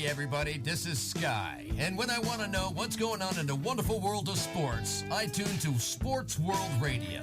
everybody, this is Sky. And when I want to know what's going on in the wonderful world of sports, I tune to Sports World Radio.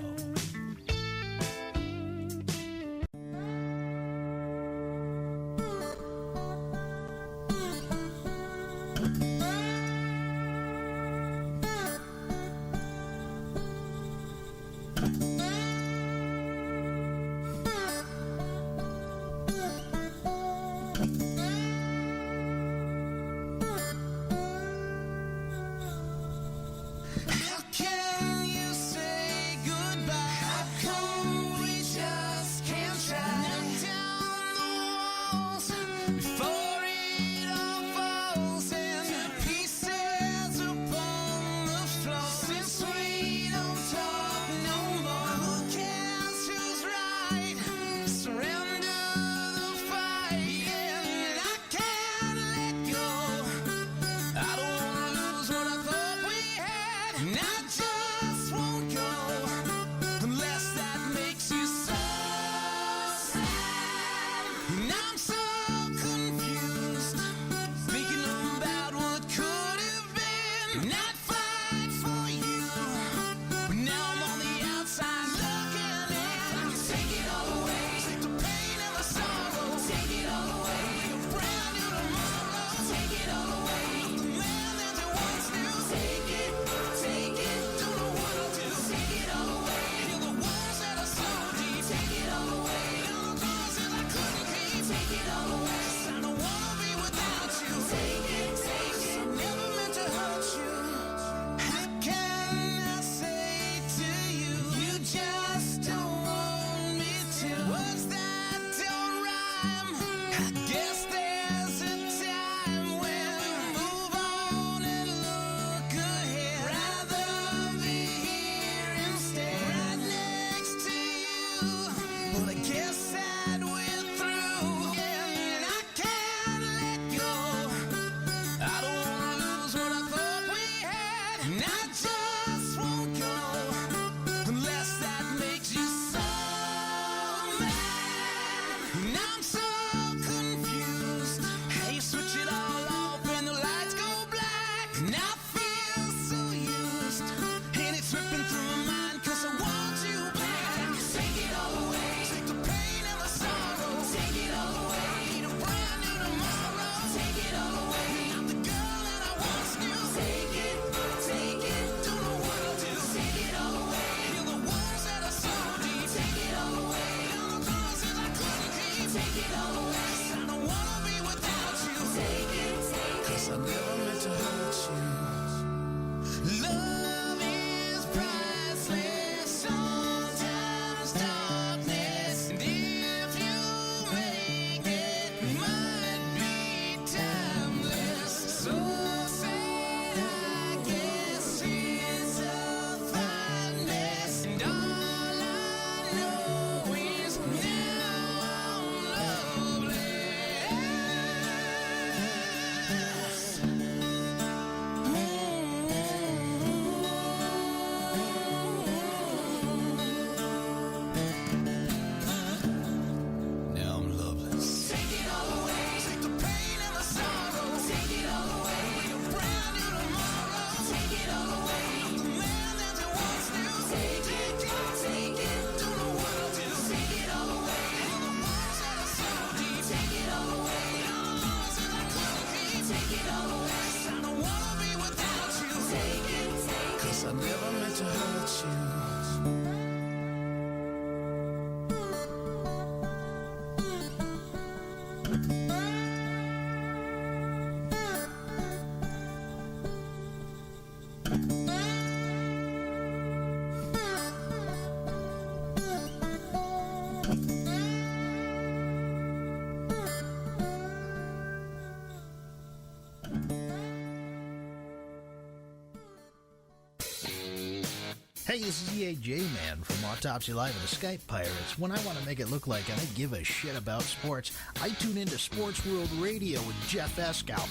Hey, this is EAJ Man from Autopsy Live and the Skype Pirates. When I want to make it look like I give a shit about sports, I tune into Sports World Radio with Jeff Escow.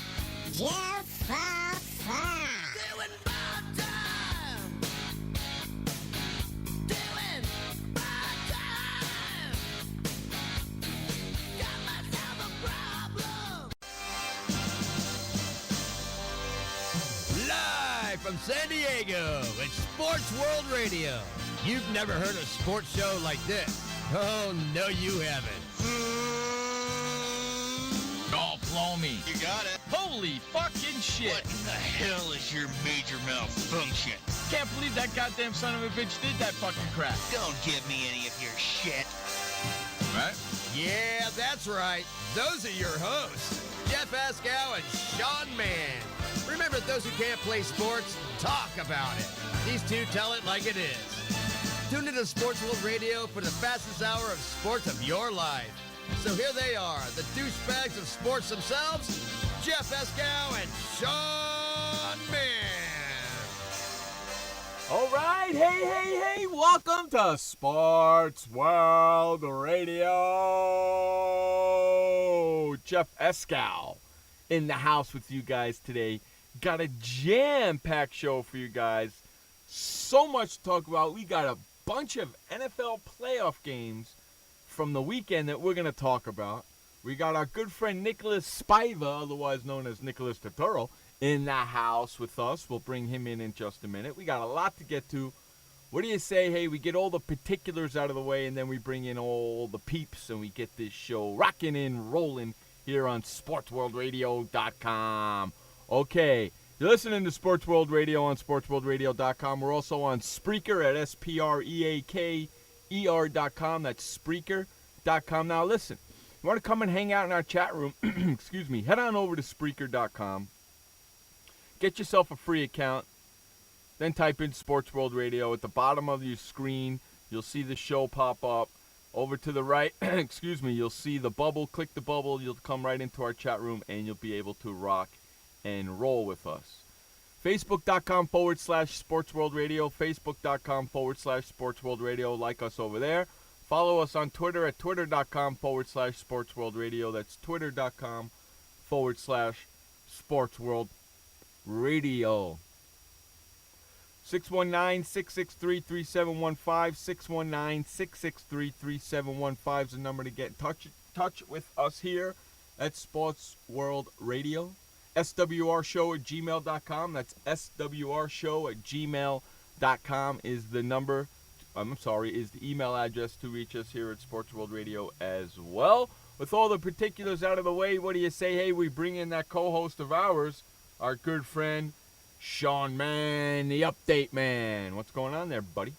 Jeff Doing my time. Doing my time. Got myself a problem. from San Diego. It's Sports World Radio. You've never heard a sports show like this. Oh, no, you haven't. Oh, blow me. You got it. Holy fucking shit. What in the hell is your major malfunction? Can't believe that goddamn son of a bitch did that fucking crap. Don't give me any of your shit. Right? Yeah, that's right. Those are your hosts, Jeff Ascow and Sean Mann. Remember, those who can't play sports, talk about it. These two tell it like it is. Tune into Sports World Radio for the fastest hour of sports of your life. So here they are, the douchebags of sports themselves, Jeff Ascow and Sean Mann. All right, hey, welcome to Sports World Radio. Jeff Escow in the house with you guys today. Got a jam-packed show for you guys. So much to talk about. We got a bunch of NFL playoff games from the weekend that we're going to talk about. We got our good friend Nic Spiva, otherwise known as Nicholas Totoro, in the house with us. We'll bring him in just a minute. We got a lot to get to. What do you say, hey, we get all the particulars out of the way, and then we bring in all the peeps, and we get this show rocking and rolling here on SportsWorldRadio.com. Okay, you're listening to Sports World Radio on SportsWorldRadio.com. We're also on Spreaker at Spreaker.com. That's Spreaker.com. Now, listen, you want to come and hang out in our chat room, excuse me, head on over to Spreaker.com. Get yourself a free account. Then type in Sports World Radio. At the bottom of your screen, you'll see the show pop up. Over to the right, excuse me, you'll see the bubble. Click the bubble. You'll come right into our chat room, and you'll be able to rock and roll with us. Facebook.com/Sports World Radio. Facebook.com/Sports World Radio. Like us over there. Follow us on Twitter at Twitter.com/Sports World Radio. That's Twitter.com/Sports World Radio. 619-663-3715. 619-663-3715 is the number to get in touch with us here at Sports World Radio. SWRshow@gmail.com. That's SWRshow@gmail.com is the number. Is the email address to reach us here at Sports World Radio as well. With all the particulars out of the way, what do you say? Hey, we bring in that co-host of ours, our good friend Sean Mann, the update man. What's going on there, buddy?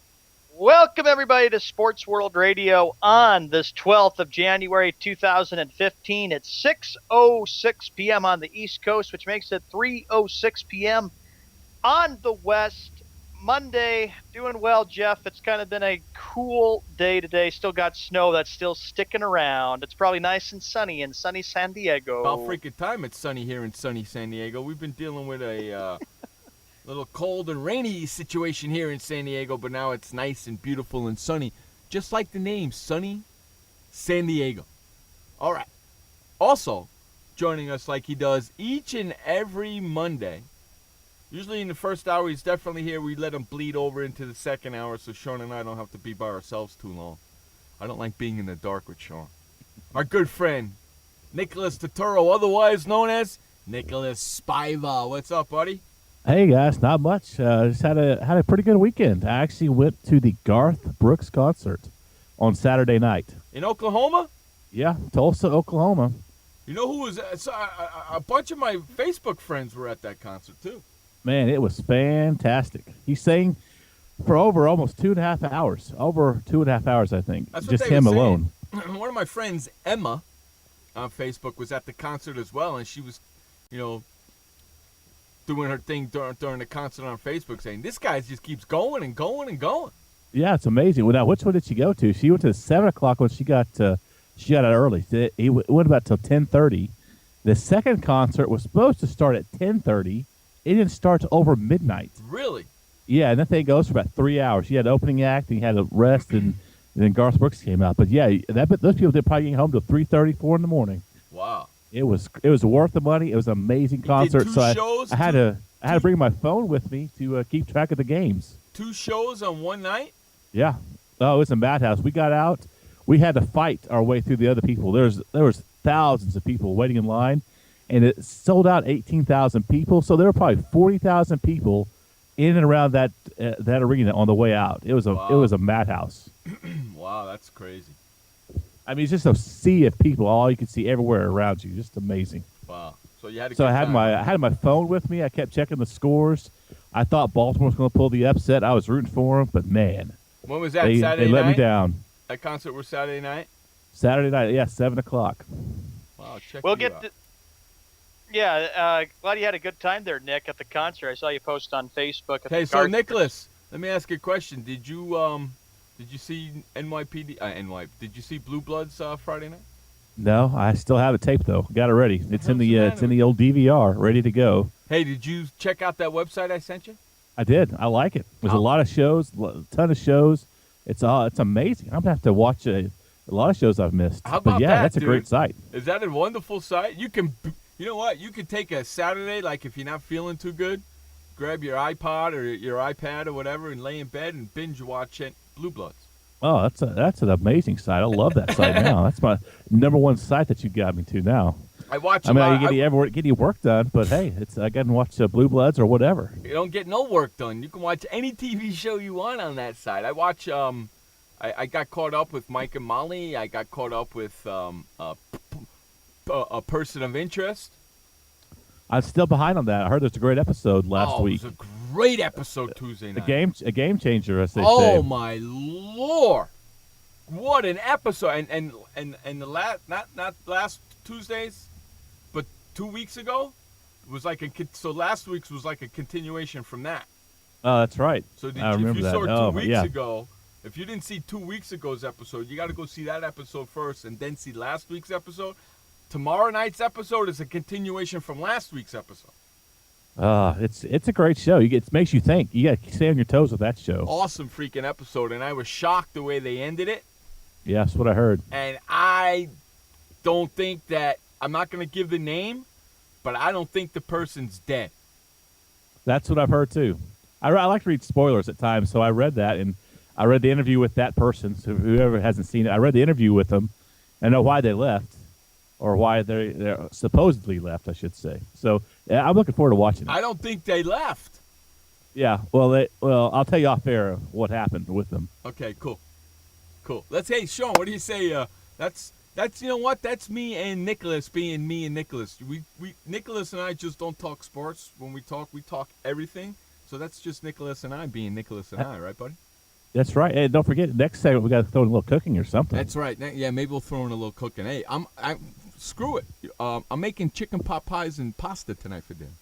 Welcome, everybody, to Sports World Radio on this 12th of January, 2015. It's 6:06 p.m. on the East Coast, which makes it 3:06 p.m. on the West. Monday, doing well, Jeff. It's kind of been a cool day today. Still got snow that's still sticking around. It's probably nice and sunny in sunny San Diego. About freaking time it's sunny here in sunny San Diego. We've been dealing with a little cold and rainy situation here in San Diego, but now it's nice and beautiful and sunny. Just like the name, sunny San Diego. All right. Also, joining us like he does each and every Monday. Usually in the first hour, he's definitely here. We let him bleed over into the second hour so Sean and I don't have to be by ourselves too long. I don't like being in the dark with Sean. Our good friend, Nicholas Totoro, otherwise known as Nicholas Spiva. What's up, buddy? Hey, guys, not much. Just had a pretty good weekend. I actually went to the Garth Brooks concert on Saturday night. In Oklahoma? Yeah, Tulsa, Oklahoma. You know who was a bunch of my Facebook friends were at that concert, too. Man, it was fantastic. He sang for over almost 2.5 hours. Over 2.5 hours, I think. That's just him alone. One of my friends, Emma, on Facebook was at the concert as well, and she was, doing her thing during the concert on Facebook saying, this guy just keeps going and going and going. Yeah, it's amazing. Well, now, which one did she go to? She went to 7 o'clock when she got out early. It went about till 10:30. The second concert was supposed to start at 10:30. It didn't start till over midnight. Really? Yeah, and that thing goes for about 3 hours. You had opening act, and you had a rest, and then Garth Brooks came out. But yeah, those people did probably get home till 3:30, 4 in the morning. Wow. It was worth the money. It was an amazing concert. Did two shows, I had to bring my phone with me to keep track of the games. 2 shows on one night? Yeah. Oh, it was a madhouse. We got out. We had to fight our way through the other people. There was thousands of people waiting in line, and it sold out 18,000 people. So there were probably 40,000 people in and around that arena on the way out. It was a madhouse. Wow, that's crazy. I mean, it's just a sea of people. All you can see everywhere around you. Just amazing. Wow. So you had a So good I had my phone with me. I kept checking the scores. I thought Baltimore was going to pull the upset. I was rooting for them, but man, When was that? they Saturday let night? me down. That concert was Saturday night? Saturday night, yeah, 7:00. Wow, check We'll you get out. to, glad you had a good time there, Nick, at the concert. I saw you post on Facebook. At Hey, the so Garden. Nicholas, let me ask you a question. Did you see NYPD? Did you see Blue Bloods Friday night? No, I still have it taped though. Got it ready. It's in the old DVR, ready to go. Hey, did you check out that website I sent you? I did. I like it. There's a lot of shows, a ton of shows. It's amazing. I'm gonna have to watch a lot of shows I've missed. How about but yeah, that, that's a dude? great site. Is that a wonderful site? You know what? You can take a Saturday, like if you're not feeling too good, grab your iPod or your iPad or whatever and lay in bed and binge watch it, Blue Bloods. Oh, that's an amazing site. I love that site now. That's my number one site that you got me to now. I watch I mean, a lot. you get your work done, but hey, I can watch Blue Bloods or whatever. You don't get no work done. You can watch any TV show you want on that site. I watch. I got caught up with Mike and Molly. I got caught up with a Person of Interest. I'm still behind on that. I heard there's a great episode last week. It was a great episode Tuesday night. A game changer, as they say. Oh my Lord! What an episode! And the not last Tuesdays, but 2 weeks ago, it was like so last week's was like a continuation from that. Oh, that's right. So I remember if you that. saw 2 weeks yeah. ago, if you didn't see 2 weeks ago's episode, you got to go see that episode first, and then see last week's episode. Tomorrow night's episode is a continuation from last week's episode. It's a great show. It makes you think. You got to stay on your toes with that show. Awesome freaking episode, and I was shocked the way they ended it. Yeah, that's what I heard. And I don't think that I'm not going to give the name, but I don't think the person's dead. That's what I've heard too. I like to read spoilers at times, so I read that, and I read the interview with that person. So whoever hasn't seen it, I read the interview with them. I know why they left, or why they're supposedly left, I should say. So yeah, I'm looking forward to watching it. I don't think they left. Yeah, well, I'll tell you off air what happened with them. Okay, cool. Hey, Sean, what do you say? That's you know what? That's me and Nicholas being me and Nicholas. We Nicholas and I just don't talk sports. When we talk everything. So that's just Nicholas and I being Nicholas and I, right, buddy? That's right. Hey, don't forget, next segment we got to throw in a little cooking or something. That's right. Yeah, maybe we'll throw in a little cooking. Hey, I'm screw it. I'm making chicken pot pies and pasta tonight for dinner.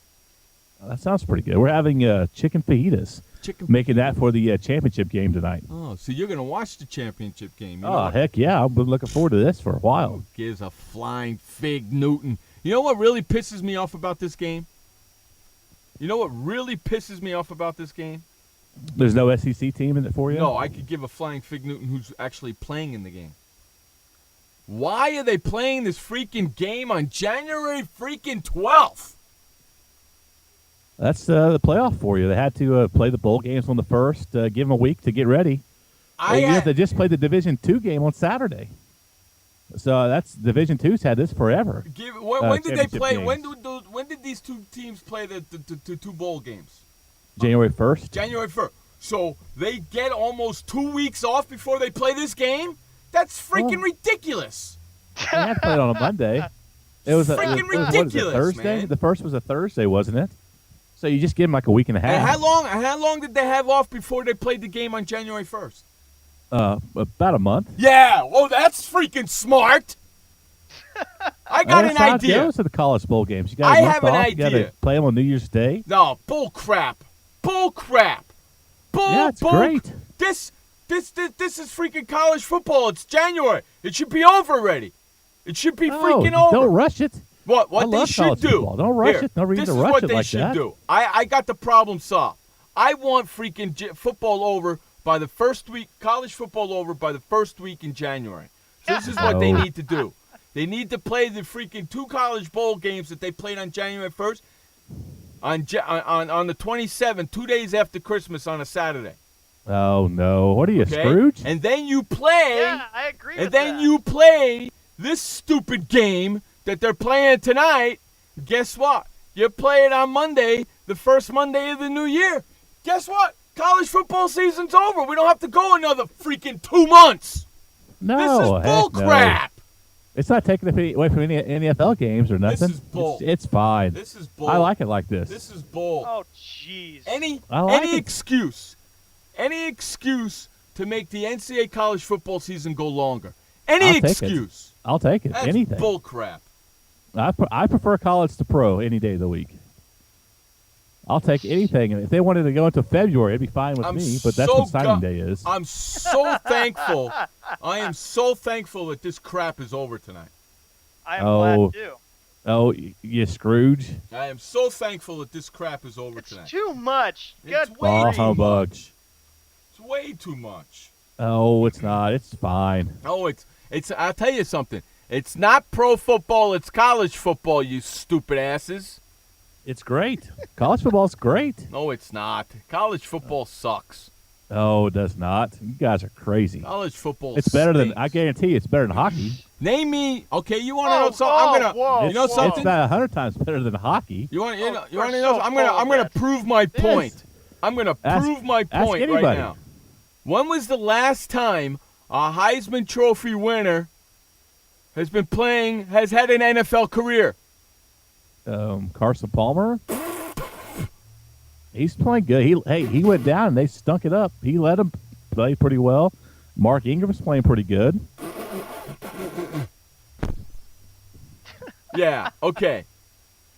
That sounds pretty good. We're having chicken fajitas. Making that for the championship game tonight. Oh, so you're going to watch the championship game. You know Oh, what? heck yeah. I've been looking forward to this for a while. Who gives a flying fig Newton? You know what really pisses me off about this game? There's no SEC team in it for you? No, I could give a flying fig Newton who's actually playing in the game. Why are they playing this freaking game on January freaking 12th? That's the playoff for you. They had to play the bowl games on the first, give them a week to get ready. They just played the Division II game on Saturday. So that's Division II's had this forever. When did they play? Games. When did these two teams play the two bowl games? January 1st? January 1st. So they get almost 2 weeks off before they play this game? That's freaking ridiculous. They had to play it on a Monday. It was freaking ridiculous. ridiculous, Thursday? man. The first was a Thursday, wasn't it? So you just give them like a week and a half. And how long did they have off before they played the game on January 1st? About a month. Yeah, well, that's freaking smart. I got an idea. Goes to the college bowl games. You got I have an off. You got idea. to play them on New Year's Day. No, bull crap. Yeah, it's great. This is freaking college football. It's January. It should be over already. It should be freaking over. Don't rush it. What I they love should college do? football. Don't rush it. No reason to rush it like that. This is what they should do. I got the problem solved. I want freaking football over by the first week. College football over by the first week in January. So this is what they need to do. They need to play the freaking two college bowl games that they played on January 1st on the 27th, 2 days after Christmas on a Saturday. Oh no! What are you, Scrooge? And then you play. Yeah, I agree with And then that. you play this stupid game that they're playing tonight. Guess what? You play it on Monday, the first Monday of the new year. Guess what? College football season's over. We don't have to go another freaking 2 months. No, This is bull heck no. crap. It's not taking away from any NFL games or nothing. This is bull. It's fine. This is bull. I like it like this. This is bull. Oh, jeez. I like Any it. excuse to make the NCAA college football season go longer. Any I'll take it. excuse. I'll take it. That's Anything. bull crap. I prefer college to pro any day of the week. I'll take anything. If they wanted to go into February, it'd be fine with me, but that's when signing day is. I'm so thankful. I am so thankful that this crap is over tonight. I am glad too. Oh, you Scrooge. I am so thankful that this crap is over It's tonight. too much. It's Good way grief. too humbug. much. It's way too much. Oh, it's not. It's fine. Oh, it's. I'll tell you something. It's not pro football. It's college football. You stupid asses. It's great. College football's great. No, it's not. College football sucks. Oh, it does not. You guys are crazy. College football. It's better than, stinks. I guarantee you, it's better than hockey. Name me. Okay, you want to know something? whoa, You know It's something? about 100 times better than hockey. You want to know? we're I'm so gonna. I'm full gonna of prove my point. I'm gonna Ask- prove my ask point right anybody. now. When was the last time a Heisman Trophy winner has had an NFL career? Carson Palmer. He's playing good. He went down and they stunk it up. He let him play pretty well. Mark Ingram's playing pretty good. Yeah. Okay.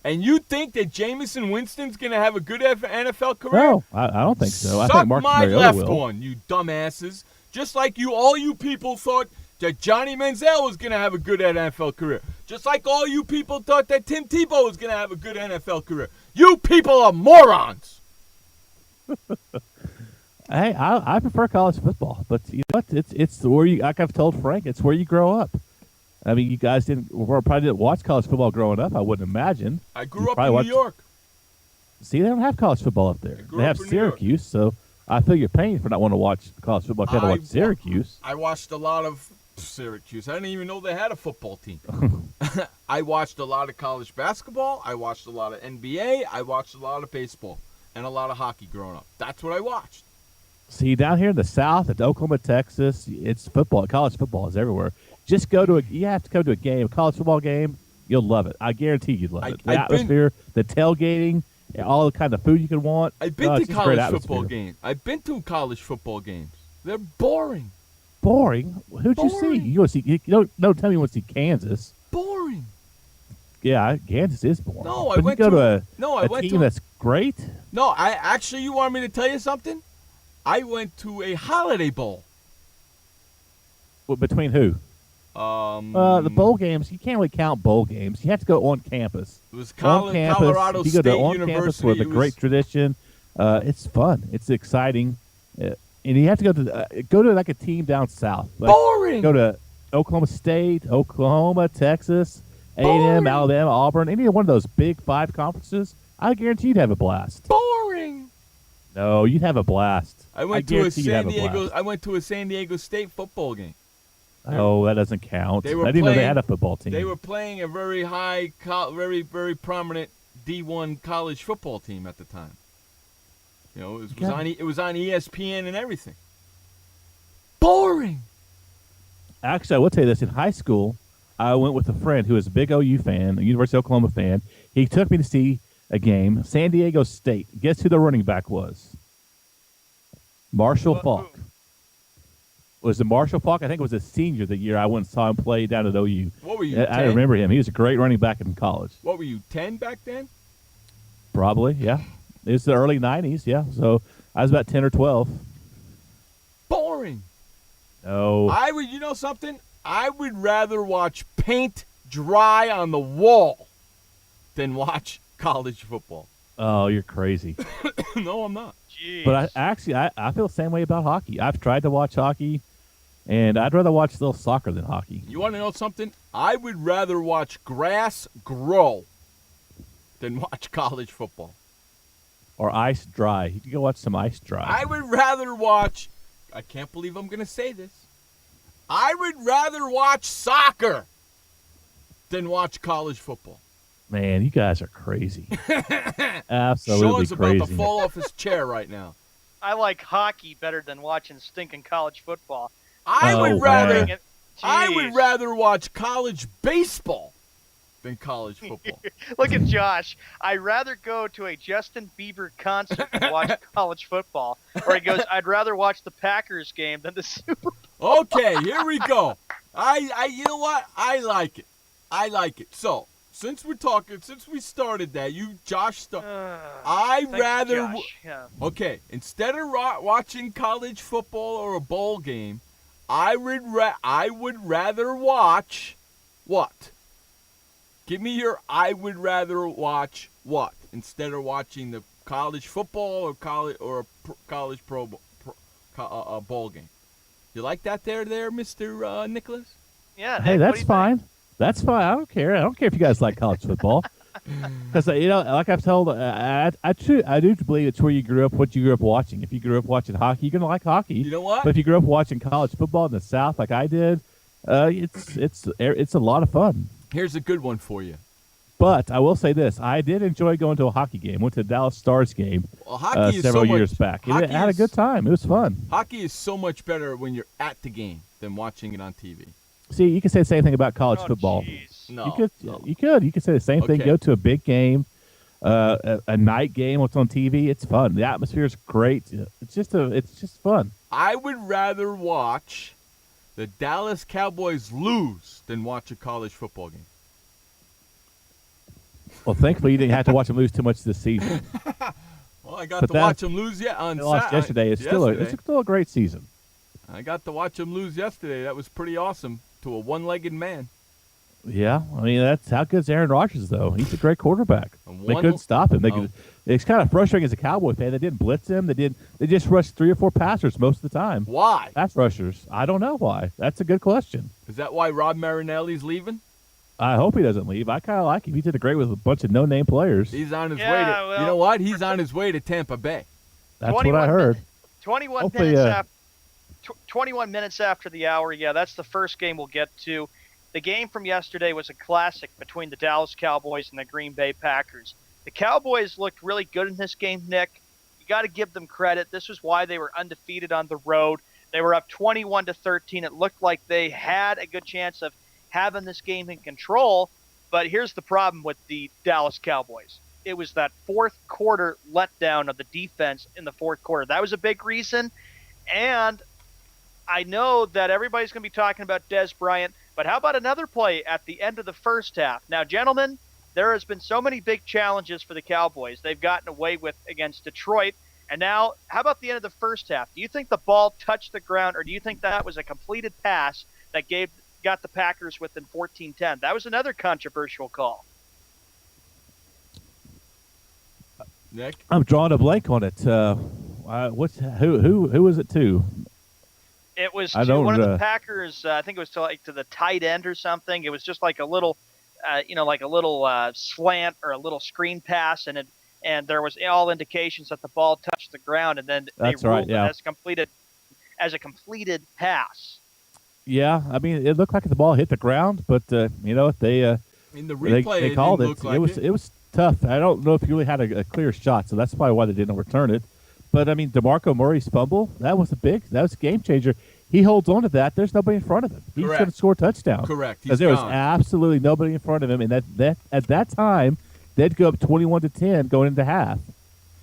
And you think that Jameson Winston's gonna have a good NFL career? No, I don't think so. I Suck think Marcus my Mariota left will. one, you dumbasses. Just like all you people thought that Johnny Manziel was going to have a good NFL career. Just like all you people thought that Tim Tebow was going to have a good NFL career. You people are morons. Hey, I prefer college football, but you know what? It's where you, like I've told Frank, it's where you grow up. I mean, you guys probably didn't watch college football growing up. I wouldn't imagine. I You grew up probably in watched- New York. See, they don't have college football up there. grew They up have in New York. Syracuse, so I feel your pain for not wanting to watch college football. If you had to watch Syracuse. I watched a lot of Syracuse. I didn't even know they had a football team. I watched a lot of college basketball. I watched a lot of NBA. I watched a lot of baseball and a lot of hockey growing up. That's what I watched. See, down here in the South, at Oklahoma, Texas, it's football. College football is everywhere. Just you have to go to a game, a college football game. You'll love it. I guarantee you'd love it. The atmosphere, the tailgating, all the kind of food you can want. I've been Oh, to it's just a great college football atmosphere. games. I've been to college football games. They're boring. Boring? Who'd you see? Boring. You want to see? You don't tell me you want to see Kansas. Boring. Yeah, Kansas is boring. No, but I went you go to- to a, no, I a went team to- that's great. No, you want me to tell you something? I went to a holiday bowl. Well, between who? The bowl games. You can't really count bowl games. You have to go on campus. It was On campus, Colorado you go to State on University. campus with a It was- great tradition. It's fun. It's exciting, and you have to go to like a team down south. Like, boring. Go to Oklahoma State, Oklahoma, Texas, A&M, Boring. Alabama, Auburn. Any one of those Big Five conferences. I guarantee you'd have a blast. Boring. No, you'd have a blast. I went to a guarantee you'd have San Diego. blast. I went to a San Diego State football game. Oh, that doesn't count. They were I didn't know they playing- had a football team. They were playing a very high, very very prominent D1 college football team at the time. You know, it was on ESPN and everything. Boring. Actually, I will tell you this. In high school, I went with a friend who was a big OU fan, a University of Oklahoma fan. He took me to see a game, San Diego State. Guess who the running back was? Marshall Falk. Was it Marshall Falk? I think it was a senior the year I went and saw him play down at OU. What were you? I 10? remember him. He was a great running back in college. What were you, 10 back then? Probably, yeah. It was the early 90s, yeah. So I was about 10 or 12. Boring. No. You know something? I would rather watch paint dry on the wall than watch college football. Oh, you're crazy. No, I'm not. Jeez. But I feel the same way about hockey. I've tried to watch hockey, and I'd rather watch little soccer than hockey. You want to know something? I would rather watch grass grow than watch college football. Or ice dry. You can go watch some ice dry. I would rather watch, I can't believe I'm going to say this, I would rather watch soccer than watch college football. Man, you guys are crazy. Absolutely Sean's crazy. about to fall off his chair right now. I like hockey better than watching stinking college football. I Oh, would man. rather watch college baseball than college football. Look at Josh. I'd rather go to a Justin Bieber concert than watch college football. Or he goes, I'd rather watch the Packers game than the Super Bowl. Okay, here we go. You know what? I like it. So, since we started that, Josh, I'd Thanks, rather. Josh. Yeah. Okay, instead of watching college football or a bowl game, I would rather watch what? Give me your I would rather watch what instead of watching the college football or college bowl game. You like that there, Mr. Nicholas? Yeah. Hey, Nick, what that's do you fine. That's fine. I don't care. I don't care if you guys like college football. Because, like I've told, I do believe it's where you grew up, what you grew up watching. If you grew up watching hockey, you're going to like hockey. You know what? But if you grew up watching college football in the South like I did, it's a lot of fun. Here's a good one for you. But I will say this. I did enjoy going to a hockey game. Went to a Dallas Stars game Well, hockey is several so much, years back. I hockey had a is- good time. It was fun. Hockey is so much better when you're at the game than watching it on TV. See, you can say the same thing about college Oh, football. jeez. No. You could say the same thing. Okay. Go to a big game, a night game. What's on TV? It's fun. The atmosphere is great. It's just fun. I would rather watch the Dallas Cowboys lose than watch a college football game. Well, thankfully you didn't have to watch them lose too much this season. Well, I got But to that- watch them lose on They lost yesterday. It's still a great season. I got to watch them lose yesterday. That was pretty awesome to a one-legged man. Yeah, I mean that's how good's Aaron Rodgers though. He's a great quarterback. And They one- couldn't stop him. Oh. It's kind of frustrating as a Cowboy fan. They didn't blitz him. They just rushed 3 or 4 passers most of the time. Why? Pass rushers. I don't know why. That's a good question. Is that why Rob Marinelli's leaving? I hope he doesn't leave. I kind of like him. He did great with a bunch of no-name players. He's on his Yeah, way to. well- You know what? He's on his way to Tampa Bay. That's what I heard. 21 Hopefully, minutes after 21 minutes after the hour. Yeah, that's the first game we'll get to. The game from yesterday was a classic between the Dallas Cowboys and the Green Bay Packers. The Cowboys looked really good in this game, Nick. You got to give them credit. This was why they were undefeated on the road. They were up 21-13. It looked like they had a good chance of having this game in control. But here's the problem with the Dallas Cowboys. It was that fourth quarter letdown of the defense in the fourth quarter. That was a big reason. And I know that everybody's going to be talking about Des Bryant, but how about another play at the end of the first half? Now, gentlemen, there has been so many big challenges for the Cowboys they've gotten away with against Detroit. And now, how about the end of the first half? Do you think the ball touched the ground, or do you think that was a completed pass that got the Packers within 14-10? That was another controversial call. Nick? I'm drawing a blank on it. Who was it to? It was I to don't, one of the Packers. I think it was to the tight end or something. It was just like a little, slant or a little screen pass, and there was all indications that the ball touched the ground, and then That's they right, ruled yeah. it as a completed pass. Yeah, I mean it looked like the ball hit the ground, but they In the replay, they called it. it. Didn't look like It was tough. I don't know if you really had a clear shot, so that's probably why they didn't overturn it. But I mean, DeMarco Murray's fumble, that was a game changer. He holds on to that. There's nobody in front of him. He's Correct. going to score a touchdown. Correct. He's Because there was gone. absolutely nobody in front of him, and that at that time they'd go up 21-10 going into half,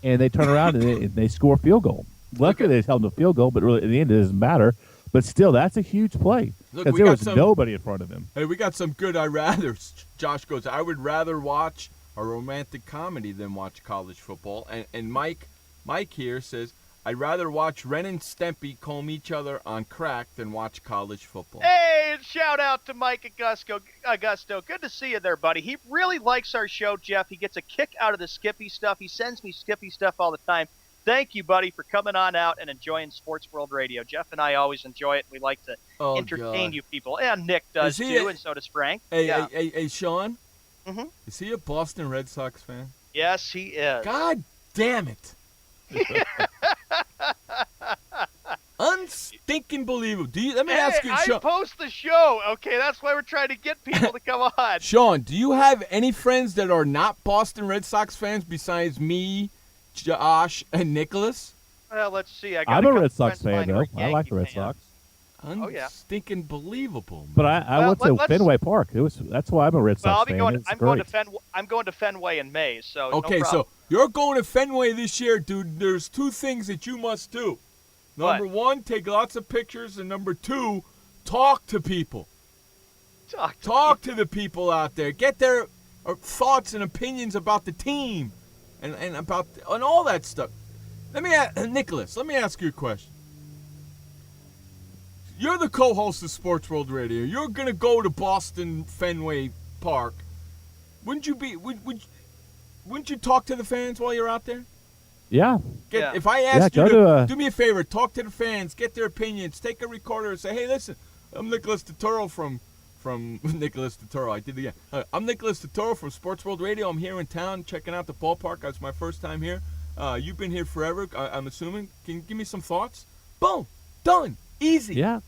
and they turn around and they score a field goal. Luckily, they held them to a field goal, but really, in the end, it doesn't matter. But still, that's a huge play Look, because we there got was some- nobody in front of him. Hey, we got some good I rathers. Josh goes, I would rather watch a romantic comedy than watch college football. And Mike here says, I'd rather watch Ren and Stimpy comb each other on crack than watch college football. Hey, shout out to Mike Augusto. Good to see you there, buddy. He really likes our show, Jeff. He gets a kick out of the Skippy stuff. He sends me Skippy stuff all the time. Thank you, buddy, for coming on out and enjoying Sports World Radio. Jeff and I always enjoy it. We like to entertain you people. And Nick does, Is he too, a- and so does Frank. Hey, Yeah. hey, Sean? Mhm. Is he a Boston Red Sox fan? Yes, he is. God damn it. unstinking believable. Let me Hey, ask you, I Sean. post the show. Okay, that's why we're trying to get people to come on. Sean, do you have any friends that are not Boston Red Sox fans besides me, Josh, and Nicholas? Well, let's see. I'm a Red Sox fan, though. I like the Red Sox. Oh, yeah. Unstinking believable. But I went to Fenway Park. That's why I'm a Red Well, Sox fan. I'm going to Fenway in May. So okay, no problem. so you're going to Fenway this year, dude. There's two things that you must do. Number one, take lots of pictures, and number two, talk to people. Talk to the people out there. Get their thoughts and opinions about the team, and all that stuff. Nicholas, let me ask you a question. You're the co-host of Sports World Radio. You're gonna go to Boston Fenway Park. Wouldn't you talk to the fans while you're out there? Yeah. If I asked you to do me a favor, talk to the fans, get their opinions, take a recorder, and say, "Hey, listen, I'm Nicholas Totoro from Nicholas Totoro." I did it again. I'm Nicholas Totoro from Sports World Radio. I'm here in town checking out the ballpark. It's my first time here. You've been here forever, I'm assuming. Can you give me some thoughts? Boom, done, easy. Yeah.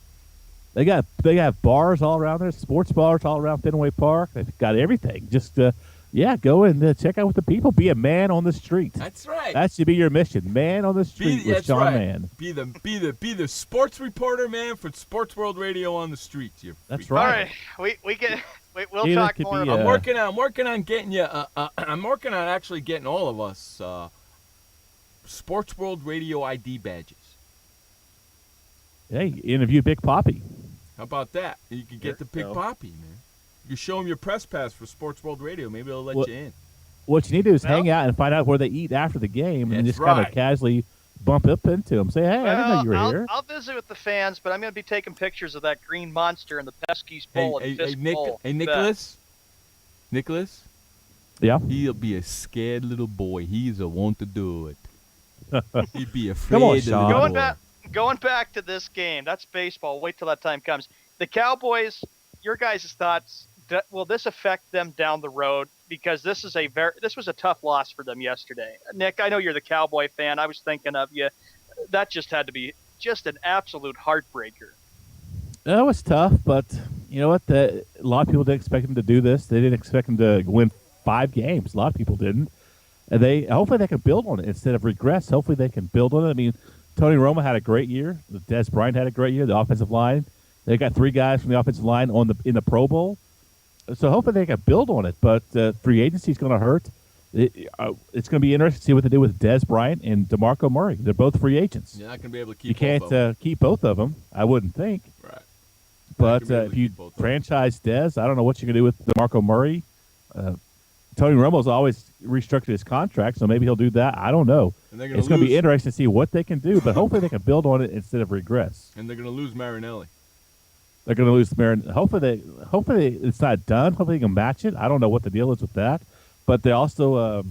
They got bars all around there, sports bars all around Fenway Park. They've got everything. Just go and check out with the people. Be a man on the street. That's right. That should be your mission. Man on the street with Sean Mann. Be the sports reporter, man, for Sports World Radio on the streets. That's right. All right, we'll talk more. I'm working on getting you. I'm working on actually getting all of us Sports World Radio ID badges. Hey, interview Big Poppy. How about that? You can get the Big Poppy, man. You show them your press pass for Sports World Radio. Maybe they'll let you in. What you need to do is hang out and find out where they eat after the game, and just kind of casually bump up into them. Say, hey, I didn't know you were here. I'll visit with the fans, but I'm going to be taking pictures of that green monster in the Pesky's Bowl and Fisk Bowl. Hey, Nicholas. Nicholas? Yeah? He'll be a scared little boy. He's a want to do it. He'd be afraid. Come on, Sean. Going back to this game, that's baseball. Wait till that time comes. The Cowboys, your guys' thoughts, will this affect them down the road? Because this was a tough loss for them yesterday. Nick, I know you're the Cowboy fan. I was thinking of you. That just had to be just an absolute heartbreaker. That was tough, but you know what? A lot of people didn't expect them to do this. They didn't expect them to win 5 games. A lot of people didn't. And hopefully they can build on it instead of regress. Hopefully they can build on it. I mean, Tony Romo had a great year. Des Bryant had a great year. The offensive line, they got 3 guys from the offensive line in the Pro Bowl. So hopefully they can build on it. But free agency is going to hurt. It's going to be interesting to see what they do with Des Bryant and DeMarco Murray. They're both free agents. You're not going to be able to keep. You can't keep both of them. I wouldn't think. Right. But if you franchise Des, I don't know what you're going to do with DeMarco Murray. Tony Romo's always restructured his contract, so maybe he'll do that. I don't know. It's going to be interesting to see what they can do, but hopefully they can build on it instead of regress. And they're going to lose Marinelli. They're going to lose Marinelli. Hopefully it's not done. Hopefully they can match it. I don't know what the deal is with that. But they also,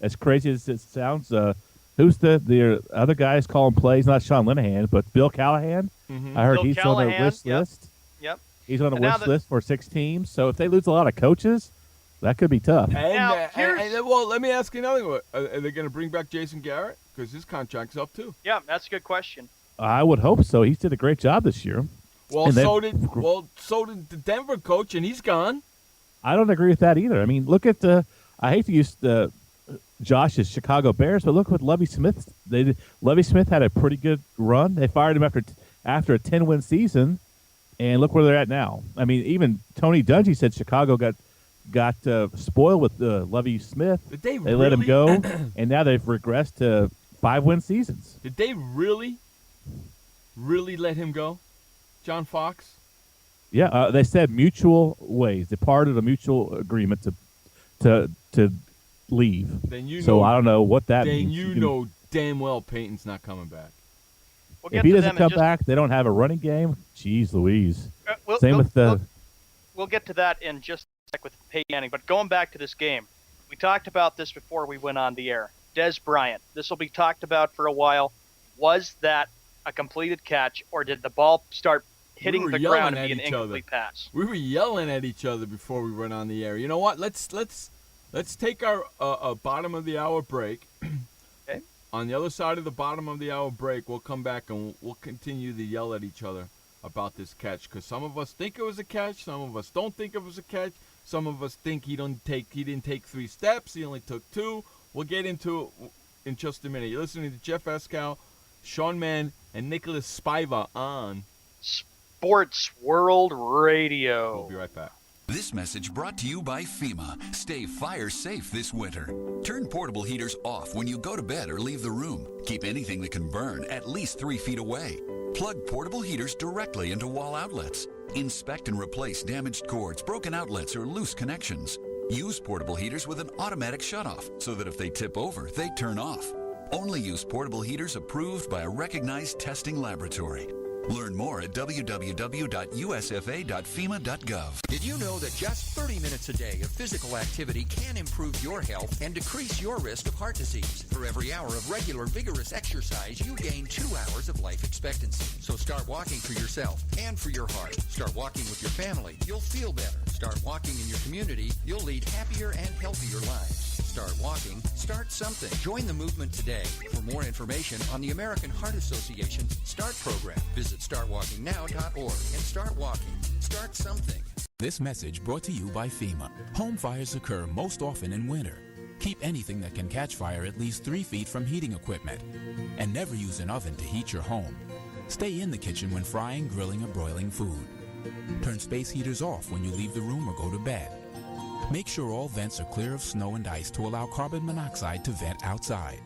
as crazy as it sounds, who's the other guys calling plays? Not Sean Linehan, but Bill Callahan. Mm-hmm. I heard Bill he's Callahan, on a wish list. Yep. He's on a wish list for 6 teams. So if they lose a lot of coaches, that could be tough. Well, let me ask you another one. Are they going to bring back Jason Garrett? Because his contract's up, too. Yeah, that's a good question. I would hope so. He did a great job this year. Well, so did the Denver coach, and he's gone. I don't agree with that either. I mean, look at I hate to use Josh's Chicago Bears, but look what Lovie Smith did. Lovie Smith had a pretty good run. They fired him after a 10-win season, and look where they're at now. I mean, even Tony Dungy said Chicago got spoiled with Lovie Smith. They let him go, and now they've regressed to 5-win seasons. Did they really let him go, John Fox? Yeah, they said mutual ways. They parted a mutual agreement to leave. I don't know what that means. Then you know damn well Peyton's not coming back. If he doesn't come back, they don't have a running game. Jeez Louise. Same with the... We'll get to that in just a sec with Peyton Manning. But going back to this game, we talked about this before we went on the air. Des Bryant. This will be talked about for a while. Was that a completed catch, or did the ball start hitting the ground and be an incomplete pass? We were yelling at each other before we went on the air. You know what? Let's take our bottom of the hour break. Okay. on the other side of the bottom of the hour break, we'll come back and we'll continue to yell at each other about this catch, because some of us think it was a catch, some of us don't think it was a catch, some of us think he didn't take 3 steps, he only took 2. We'll get into it in just a minute. You're listening to Jeff Escow, Sean Mann, and Nicholas Spiva on Sports World Radio. We'll be right back. This message brought to you by FEMA. Stay fire safe this winter. Turn portable heaters off when you go to bed or leave the room. Keep anything that can burn at least 3 feet away. Plug portable heaters directly into wall outlets. Inspect and replace damaged cords, broken outlets, or loose connections. Use portable heaters with an automatic shutoff so that if they tip over, they turn off. Only use portable heaters approved by a recognized testing laboratory. Learn more at www.usfa.fema.gov. Did you know that just 30 minutes a day of physical activity can improve your health and decrease your risk of heart disease? For every hour of regular, vigorous exercise, you gain 2 hours of life expectancy. So start walking for yourself and for your heart. Start walking with your family. You'll feel better. Start walking in your community. You'll lead happier and healthier lives. Start walking. Start something. Join the movement today. For more information on the American Heart Association's START program, visit startwalkingnow.org and start walking. Start something. This message brought to you by FEMA. Home fires occur most often in winter. Keep anything that can catch fire at least 3 feet from heating equipment. And never use an oven to heat your home. Stay in the kitchen when frying, grilling, or broiling food. Turn space heaters off when you leave the room or go to bed. Make sure all vents are clear of snow and ice to allow carbon monoxide to vent outside.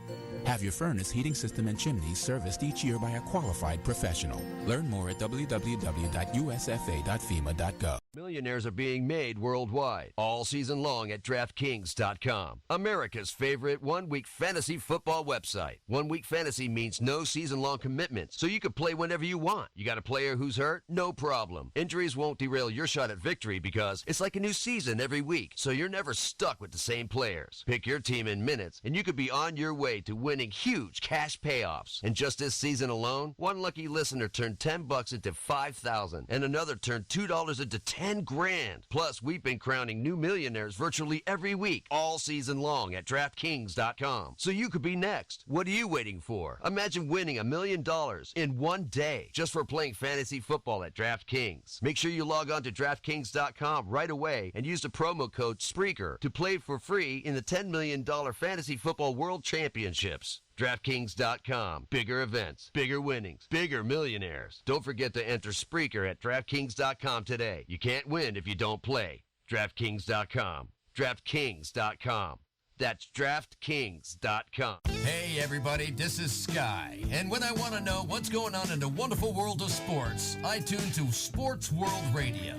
Have your furnace, heating system, and chimneys serviced each year by a qualified professional. Learn more at www.usfa.fema.gov. Millionaires are being made worldwide, all season long at DraftKings.com. America's favorite one-week fantasy football website. One-week fantasy means no season-long commitments, so you can play whenever you want. You got a player who's hurt? No problem. Injuries won't derail your shot at victory because it's like a new season every week, so you're never stuck with the same players. Pick your team in minutes, and you could be on your way to winning huge cash payoffs. And just this season alone, one lucky listener turned $10 into $5,000, and another turned $2 into $10 grand. Plus, we've been crowning new millionaires virtually every week, all season long at DraftKings.com. So you could be next. What are you waiting for? Imagine winning $1 million in one day just for playing fantasy football at DraftKings. Make sure you log on to DraftKings.com right away and use the promo code Spreaker to play for free in the $10 million Fantasy Football World Championships. DraftKings.com. Bigger events, bigger winnings, bigger millionaires. Don't forget to enter Spreaker at DraftKings.com today. You can't win if you don't play. DraftKings.com. DraftKings.com. That's DraftKings.com. Hey everybody, this is Sky. And when I want to know what's going on in the wonderful world of sports, I tune to Sports World Radio.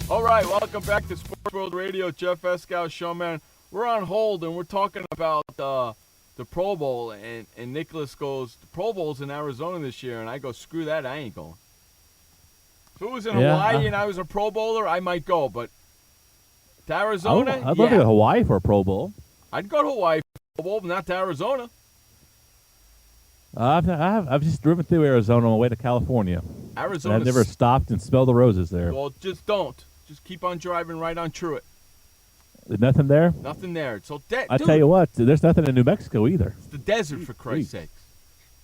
All right, welcome back to Sports World Radio. Jeff Escow, Showman. We're on hold, and we're talking about the Pro Bowl, and Nicholas goes, the Pro Bowl's in Arizona this year, and I go, screw that, I ain't going. If it was in Hawaii and I was a Pro Bowler, I might go, but to Arizona, I'd love to go to Hawaii for a Pro Bowl. I'd go to Hawaii for a Pro Bowl, but not to Arizona. I've just driven through Arizona on the way to California. Arizona. I've never stopped and smelled the roses there. Well, just don't. Just keep on driving right on through it. There's nothing there? Nothing there. So I tell you what, there's nothing in New Mexico either. It's the desert, for Christ's sakes.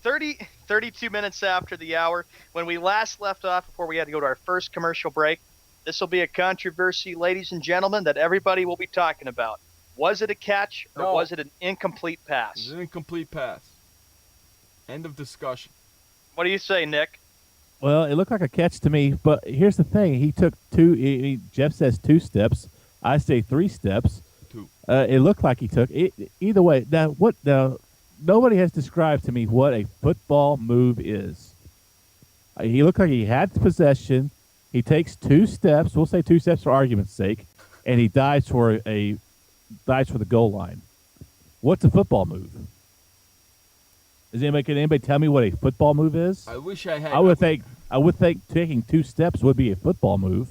32 minutes after the hour. When we last left off before we had to go to our first commercial break, this will be a controversy, ladies and gentlemen, that everybody will be talking about. Was it a catch or was it an incomplete pass? It was an incomplete pass. End of discussion. What do you say, Nick? Well, it looked like a catch to me, but here's the thing. He took Jeff says 2 steps. I say 3 steps. 2. It looked like he took it. Either way, now nobody has described to me what a football move is. He looked like he had possession. He takes 2 steps. We'll say 2 steps for argument's sake, and he dives for the goal line. What's a football move? Can anybody tell me what a football move is? I wish I had. I would think taking 2 steps would be a football move.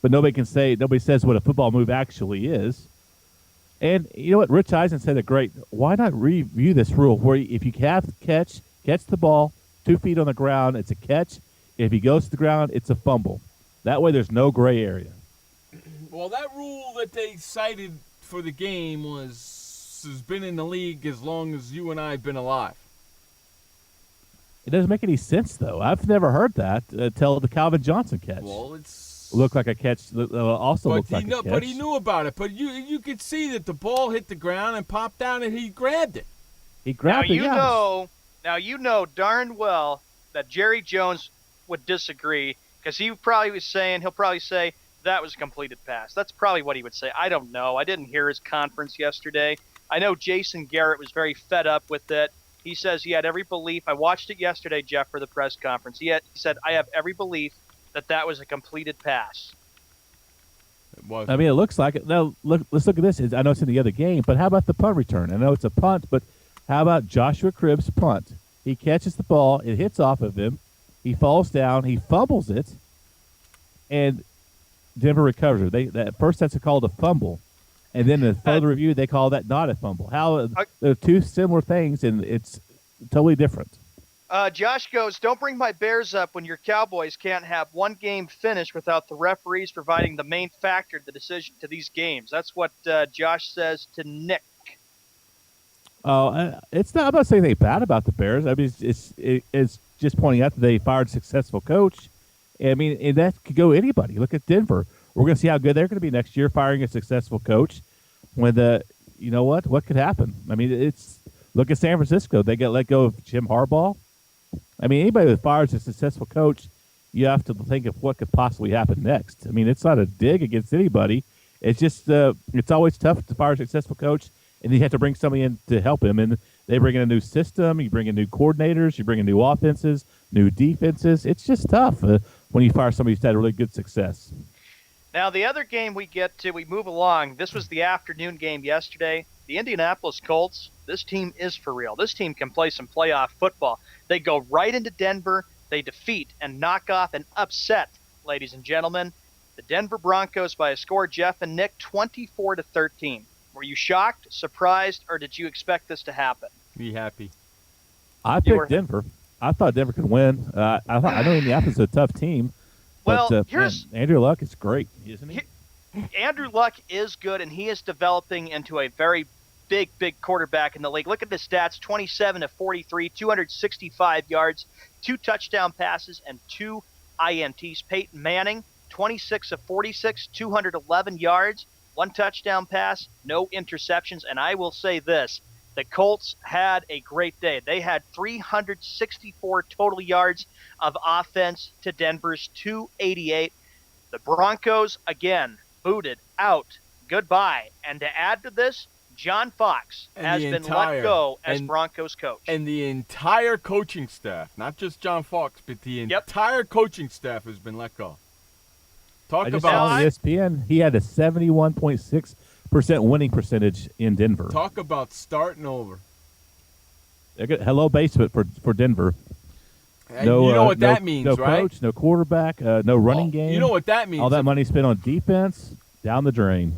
But nobody says what a football move actually is. And you know what? Rich Eisen said it great. Why not review this rule where if you have to catch catch the ball 2 feet on the ground, it's a catch. If he goes to the ground, it's a fumble. That way there's no gray area. Well, that rule that they cited for the game has been in the league as long as you and I have been alive. It doesn't make any sense, though. I've never heard that until the Calvin Johnson catch. Well, it's looked like a catch. Also looked like a catch. But he knew about it. But you could see that the ball hit the ground and popped down, and he grabbed it. He grabbed it. Now you know darn well that Jerry Jones would disagree because he'll probably say that was a completed pass. That's probably what he would say. I don't know. I didn't hear his conference yesterday. I know Jason Garrett was very fed up with it. He says he had every belief. I watched it yesterday, Jeff, for the press conference. He said, I have every belief that was a completed pass. I mean, it looks like it. Now, let's look at this. I know it's in the other game, but how about the punt return? I know it's a punt, but how about Joshua Cribbs' punt? He catches the ball. It hits off of him. He falls down. He fumbles it, and Denver recovers it. At first, that's called a fumble. And then in further review, they call that not a fumble. They're two similar things, and it's totally different. Josh goes, don't bring my Bears up when your Cowboys can't have one game finished without the referees providing the main factor to the decision to these games. That's what Josh says to Nick. It's not. I'm not saying anything bad about the Bears. I mean, it's just pointing out that they fired a successful coach. I mean, and that could go anybody. Look at Denver. We're going to see how good they're going to be next year, firing a successful coach. You know what could happen? I mean, look at San Francisco. They got let go of Jim Harbaugh. I mean, anybody that fires a successful coach, you have to think of what could possibly happen next. I mean, it's not a dig against anybody. It's just it's always tough to fire a successful coach, and you have to bring somebody in to help him. And they bring in a new system. You bring in new coordinators. You bring in new offenses, new defenses. It's just tough when you fire somebody who's had really good success. Now, the other game we move along. This was the afternoon game yesterday. The Indianapolis Colts, this team is for real. This team can play some playoff football. They go right into Denver. They defeat and knock off and upset, ladies and gentlemen, the Denver Broncos by a score, Jeff and Nick, 24-13. Were you shocked, surprised, or did you expect this to happen? Be happy. I picked Denver. I thought Denver could win. I know Indianapolis is a tough team. Well, but, Andrew Luck is great, isn't he? Andrew Luck is good, and he is developing into a very big quarterback in the league. Look at the stats, 27-43, 265 yards, 2 touchdown passes, and 2 INTs. Peyton Manning, 26-46, 211 yards, 1 touchdown pass, no interceptions. And I will say this, the Colts had a great day. They had 364 total yards of offense to Denver's 288. The Broncos, again, booted out. Goodbye. And to add to this, John Fox has been let go as Broncos coach. And the entire coaching staff, not just John Fox, but the entire coaching staff has been let go. I just saw on ESPN, he had a 71.6% winning percentage in Denver. Talk about starting over. Hello basement for Denver. No, you know what that means, no right? No coach, no quarterback, no running game. You know what that means. All that money spent on defense, down the drain.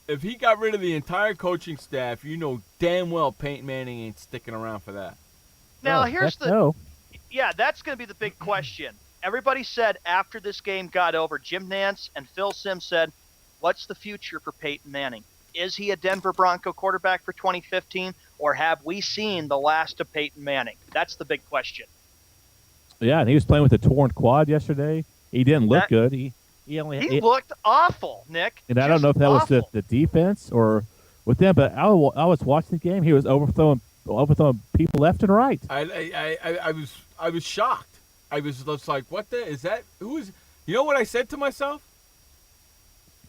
If he got rid of the entire coaching staff, you know damn well Peyton Manning ain't sticking around for that. Now, that's going to be the big question. Everybody said after this game got over, Jim Nantz and Phil Simms said, what's the future for Peyton Manning? Is he a Denver Bronco quarterback for 2015, or have we seen the last of Peyton Manning? That's the big question. Yeah, and he was playing with a torn quad yesterday. He didn't look good. He looked awful, Nick. And I don't know if that was the defense or with them, but I was watching the game. He was overthrowing people left and right. I was shocked. I was just like, what the is that? Who is? You know what I said to myself?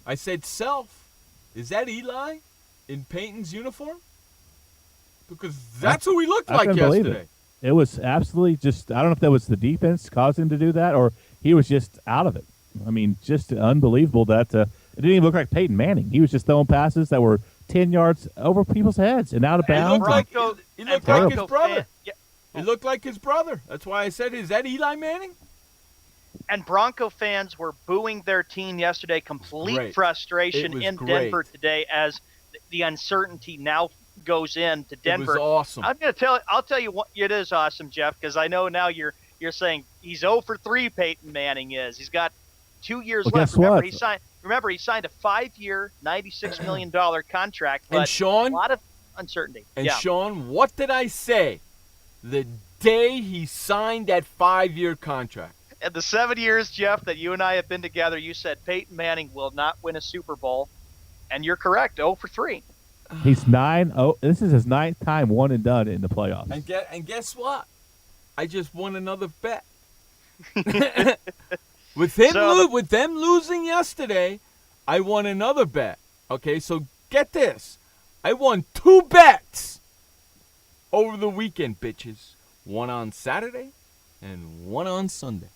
I said, "Self, is that Eli in Peyton's uniform?" Because that's who he looked like yesterday. It was absolutely just. I don't know if that was the defense causing him to do that, or he was just out of it. I mean, just unbelievable that it didn't even look like Peyton Manning. He was just throwing passes that were 10 yards over people's heads and out of bounds. He looked like his brother. He looked like his brother. That's why I said, is that Eli Manning? And Bronco fans were booing their team yesterday. Complete frustration in Denver today as the uncertainty now goes in to Denver. It was awesome. I'll tell you what, it is awesome, Jeff, because I know now you're saying he's 0 for 3. Peyton Manning is. He's got 2 years left. Remember, he signed a 5-year, $96 million contract. But and Sean, a lot of uncertainty. And Sean, what did I say the day he signed that 5-year contract? In the 7 years, Jeff, that you and I have been together, you said Peyton Manning will not win a Super Bowl, and you're correct, 0 for 3. He's 9-0. This is his 9th time one and done in the playoffs. And guess what? I just won another bet. With them losing yesterday, I won another bet. Okay, so get this. I won 2 bets over the weekend, bitches. One on Saturday and one on Sunday.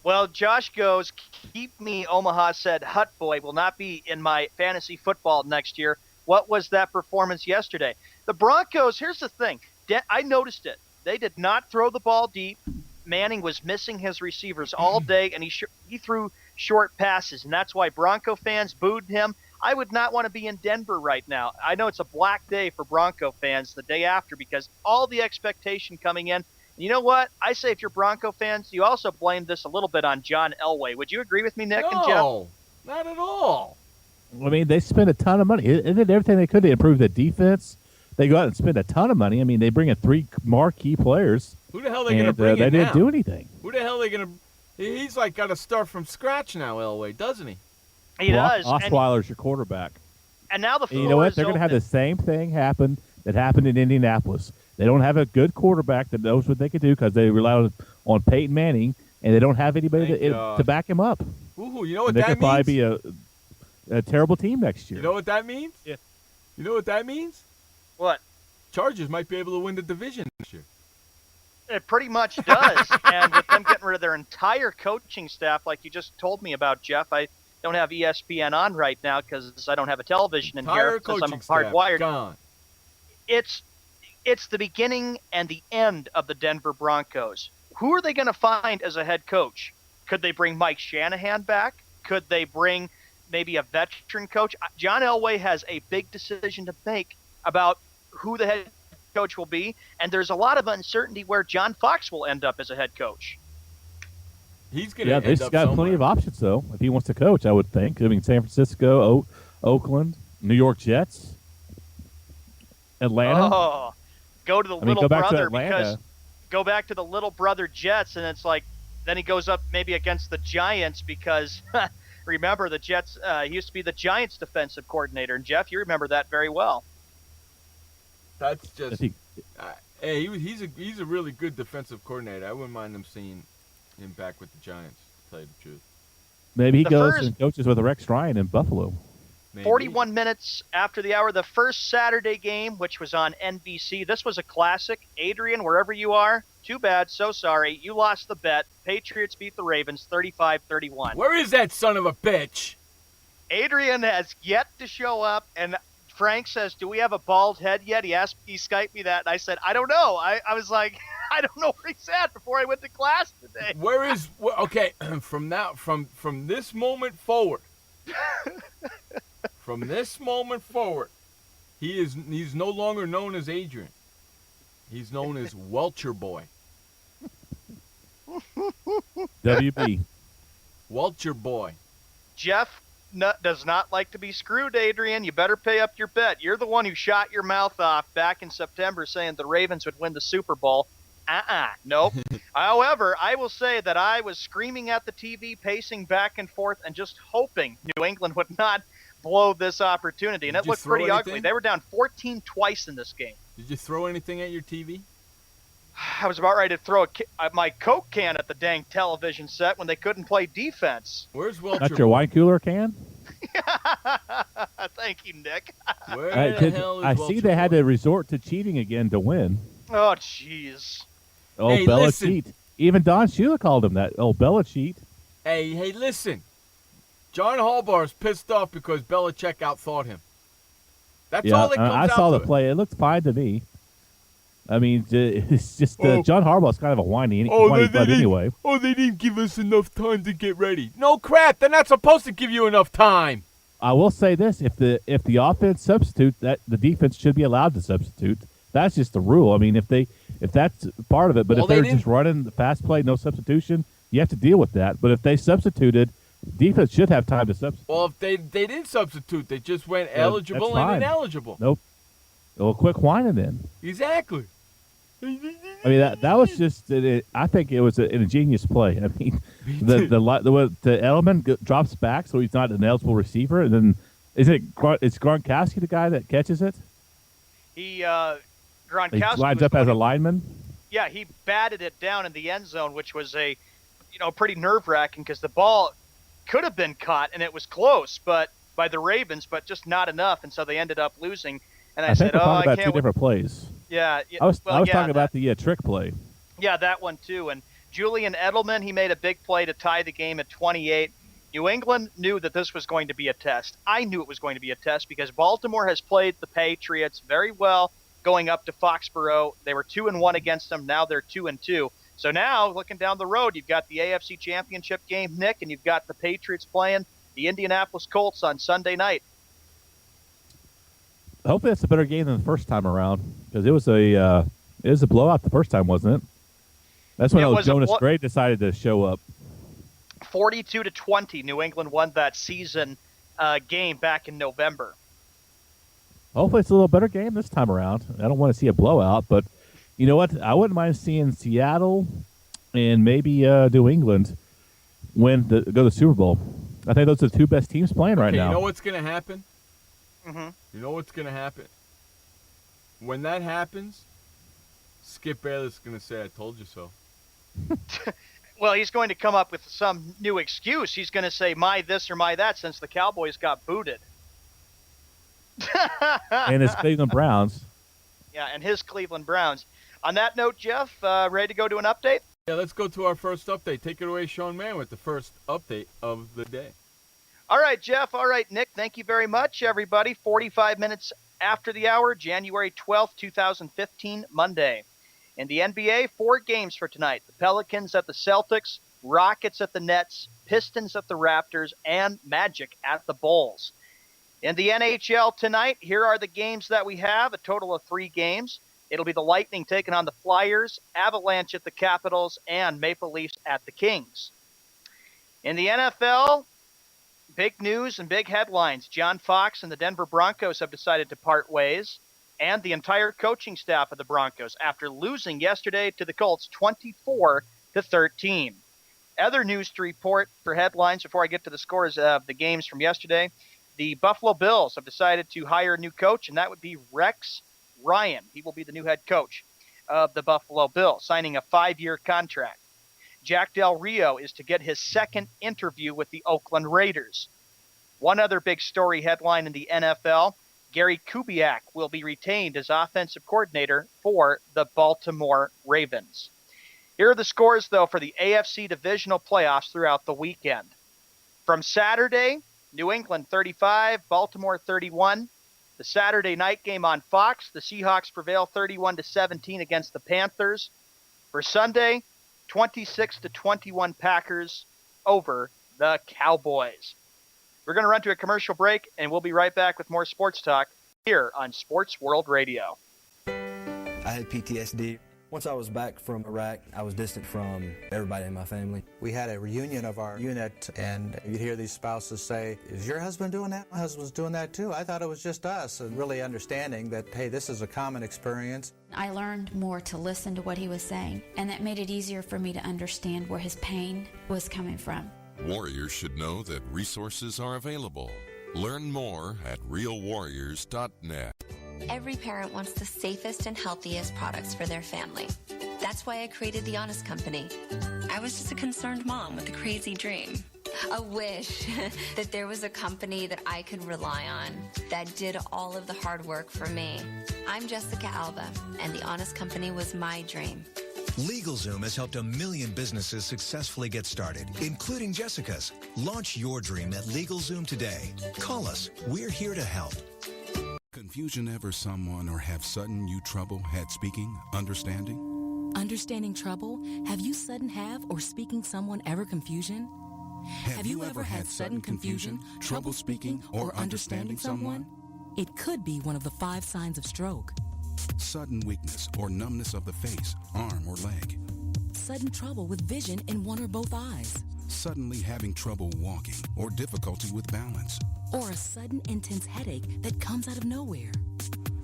Well, Josh goes, keep me, Omaha said, Hut Boy will not be in my fantasy football next year. What was that performance yesterday? The Broncos, here's the thing. I noticed it. They did not throw the ball deep. Manning was missing his receivers all day, and he threw short passes, and that's why Bronco fans booed him. I would not want to be in Denver right now. I know it's a black day for Bronco fans the day after because all the expectation coming in. You know what? I say if you're Bronco fans, you also blame this a little bit on John Elway. Would you agree with me, Nick and Jeff? No, not at all. I mean, they spent a ton of money. They did everything they could to improve the defense. They go out and spend a ton of money. I mean, they bring in 3 marquee players. Who the hell are they going to bring in They didn't now? do anything. Who the hell are they going to – he's like got to start from scratch now, Elway, doesn't he? He does. Osweiler's your quarterback. And now the floor you know what? is They're going to have open. the same thing happen that happened in Indianapolis. They don't have a good quarterback that knows what they can do because they rely on Peyton Manning, and they don't have anybody to back him up. Ooh, you know what they that could means? probably be a terrible team next year. You know what that means? Yeah. You know what that means? What? Chargers might be able to win the division this year. It pretty much does. And with them getting rid of their entire coaching staff, like you just told me about, Jeff, I don't have ESPN on right now because I don't have a television in here because I'm hardwired. Gone. It's the beginning and the end of the Denver Broncos. Who are they going to find as a head coach? Could they bring Mike Shanahan back? Could they bring maybe a veteran coach? John Elway has a big decision to make about who the head coach will be, and there's a lot of uncertainty where John Fox will end up as a head coach. He's going to end up they've got plenty of options, though, if he wants to coach, I would think. I mean, San Francisco, Oakland, New York Jets, Atlanta. Oh, go to the little brother because go back to the little brother Jets, and it's like then he goes up maybe against the Giants because remember the Jets. He used to be the Giants' defensive coordinator, and Jeff, you remember that very well. That's just. Hey, he's a really good defensive coordinator. I wouldn't mind him seeing him back with the Giants, to tell you the truth. Maybe he goes and coaches with Rex Ryan in Buffalo. Maybe. 41 minutes after the hour, the first Saturday game, which was on NBC. This was a classic. Adrian, wherever you are, too bad, so sorry. You lost the bet. Patriots beat the Ravens 35-31. Where is that son of a bitch? Adrian has yet to show up, and Frank says, do we have a bald head yet? He Skyped me that, and I said, I don't know. I was like, I don't know where he's at before I went to class today. Okay, from this moment forward, from this moment forward, he's no longer known as Adrian. He's known as Welcher Boy. WB. Welcher Boy. Jeff does not like to be screwed, Adrian. You better pay up your bet. You're the one who shot your mouth off back in September saying the Ravens would win the Super Bowl. Nope. However, I will say that I was screaming at the TV, pacing back and forth, and just hoping New England would not blow this opportunity. And it looked pretty ugly. They were down 14 twice in this game. Did you throw anything at your TV? I was about ready to throw my Coke can at the dang television set when they couldn't play defense. Where's Welcher? Not your wine cooler can? Thank you, Nick. Where the hell is I Welcher see they had to resort to cheating again to win. Oh, jeez. Oh, Hey, Bella listen. cheat. Even Don Shula called him that. Oh, Bella cheat. Hey, listen. John Harbaugh pissed off because Belichick outthought him. That's all that comes I out saw to the it. play. It looked fine to me. I mean, it's just John Harbaugh's kind of a whiny butt anyway. Oh, they didn't give us enough time to get ready. No crap. They're not supposed to give you enough time. I will say this: if the offense substitute, that the defense should be allowed to substitute. That's just the rule. I mean, if that's part of it, but if they're just running the fast play, no substitution, you have to deal with that. But if they substituted, defense should have time to substitute. Well, if they didn't substitute, they just went eligible and ineligible. Nope. Well, quit whining then. Exactly. I mean, that was just. I think it was an ingenious play. I mean, the Edelman drops back, so he's not an eligible receiver, and then is Gronkowski the guy that catches it? He He Gronkowski lines up as a lineman. Yeah, he batted it down in the end zone, which was a pretty nerve-wracking because the ball could have been caught and it was close, but by the Ravens, but just not enough, and so they ended up losing. And I said, think we're talking I about can't. Two different plays. Yeah, I was talking about the trick play. Yeah, that one too. And Julian Edelman, he made a big play to tie the game at 28. New England knew that this was going to be a test. I knew it was going to be a test because Baltimore has played the Patriots very well going up to Foxborough. They were 2-1 against them. Now they're 2-2. So now, looking down the road, you've got the AFC Championship game, Nick, and you've got the Patriots playing the Indianapolis Colts on Sunday night. Hopefully that's a better game than the first time around because it was a blowout the first time, wasn't it? That's when Jonas Gray decided to show up. 42-20, New England won that season game back in November. Hopefully it's a little better game this time around. I don't want to see a blowout, but you know what? I wouldn't mind seeing Seattle and maybe New England go to the Super Bowl. I think those are the two best teams playing right now. You know what's going to happen? Mm-hmm. You know what's going to happen? When that happens, Skip Bayless is going to say, I told you so. Well, he's going to come up with some new excuse. He's going to say, my this or my that, since the Cowboys got booted. And his Cleveland Browns. Yeah, and his Cleveland Browns. On that note, Jeff, ready to go to an update? Yeah, let's go to our first update. Take it away, Sean Mann, with the first update of the day. All right, Jeff. All right, Nick. Thank you very much, everybody. 45 minutes after the hour, January 12th, 2015, Monday. In the NBA, 4 games for tonight. The Pelicans at the Celtics, Rockets at the Nets, Pistons at the Raptors, and Magic at the Bulls. In the NHL tonight, here are the games that we have, a total of 3 games. It'll be the Lightning taking on the Flyers, Avalanche at the Capitals, and Maple Leafs at the Kings. In the NFL, big news and big headlines. John Fox and the Denver Broncos have decided to part ways, and the entire coaching staff of the Broncos after losing yesterday to the Colts 24-13. Other news to report for headlines before I get to the scores of the games from yesterday. The Buffalo Bills have decided to hire a new coach, and that would be Rex Ryan. He will be the new head coach of the Buffalo Bills, signing a 5-year contract. Jack Del Rio is to get his second interview with the Oakland Raiders. One other big story headline in the NFL, Gary Kubiak will be retained as offensive coordinator for the Baltimore Ravens. Here are the scores, though, for the AFC divisional playoffs throughout the weekend. From Saturday, New England 35, Baltimore 31. The Saturday night game on Fox, the Seahawks prevail 31-17 against the Panthers. For Sunday, 26-21 Packers over the Cowboys. We're going to run to a commercial break, and we'll be right back with more sports talk here on Sports World Radio. I had PTSD. Once I was back from Iraq, I was distant from everybody in my family. We had a reunion of our unit, and you'd hear these spouses say, is your husband doing that? My husband's doing that too. I thought it was just us. And really understanding that, hey, this is a common experience. I learned more to listen to what he was saying, and that made it easier for me to understand where his pain was coming from. Warriors should know that resources are available. Learn more at realwarriors.net. Every parent wants the safest and healthiest products for their family. That's why I created The Honest Company. I was just a concerned mom with a crazy dream. A wish that there was a company that I could rely on that did all of the hard work for me. I'm Jessica Alba, and The Honest Company was my dream. LegalZoom has helped 1 million businesses successfully get started, including Jessica's. Launch your dream at LegalZoom today. Call us. We're here to help. Confusion ever someone or have sudden you trouble had speaking, understanding? Understanding trouble? Have you sudden have or speaking someone ever confusion? Have you ever had sudden confusion, trouble speaking, or understanding someone? It could be one of the 5 signs of stroke. Sudden weakness or numbness of the face, arm, or leg. Sudden trouble with vision in one or both eyes. Suddenly having trouble walking or difficulty with balance. Or a sudden intense headache that comes out of nowhere.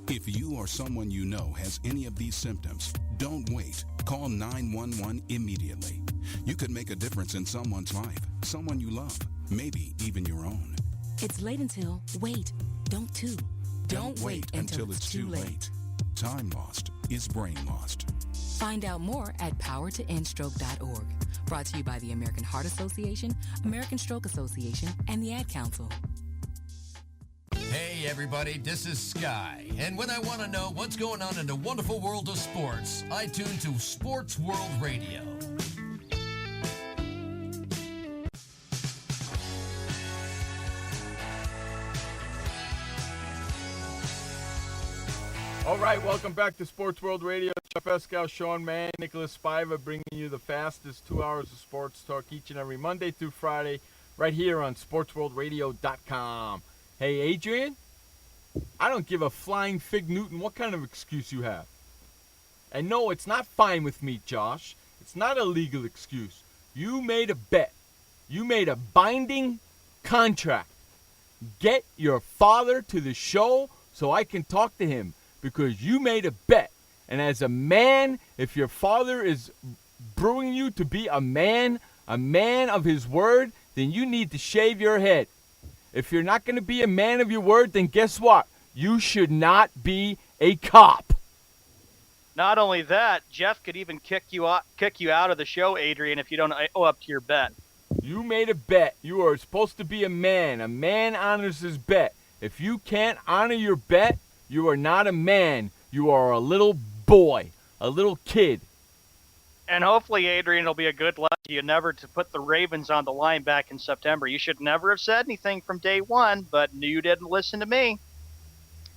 If you or someone you know has any of these symptoms, don't wait. Call 911 immediately. You could make a difference in someone's life, someone you love, maybe even your own. It's late until, wait, don't too. Don't wait until it's too late. Time lost is brain lost. Find out more at powertoendstroke.org. Brought to you by the American Heart Association, American Stroke Association, and the Ad Council. Hey everybody, this is Sky, and when I want to know what's going on in the wonderful world of sports, I tune to Sports World Radio. All right, welcome back to Sports World Radio. Jeff Escow, Sean Mann, Nic Spiva, bringing you the fastest 2 hours of sports talk each and every Monday through Friday, right here on SportsWorldRadio.com. Hey, Adrian, I don't give a flying fig Newton what kind of excuse you have. And no, it's not fine with me, Josh. It's not a legal excuse. You made a bet. You made a binding contract. Get your father to the show so I can talk to him, because you made a bet. And as a man, if your father is brewing you to be a man of his word, then you need to shave your head. If you're not going to be a man of your word, then guess what? You should not be a cop. Not only that, Jeff could even kick you out of the show, Adrian, if you don't owe up to your bet. You made a bet. You are supposed to be a man. A man honors his bet. If you can't honor your bet, you are not a man. You are a little boy, a little kid. And hopefully, Adrian, it'll be a good lesson you never to put the Ravens on the line back in September. You should never have said anything from day one, but you didn't listen to me.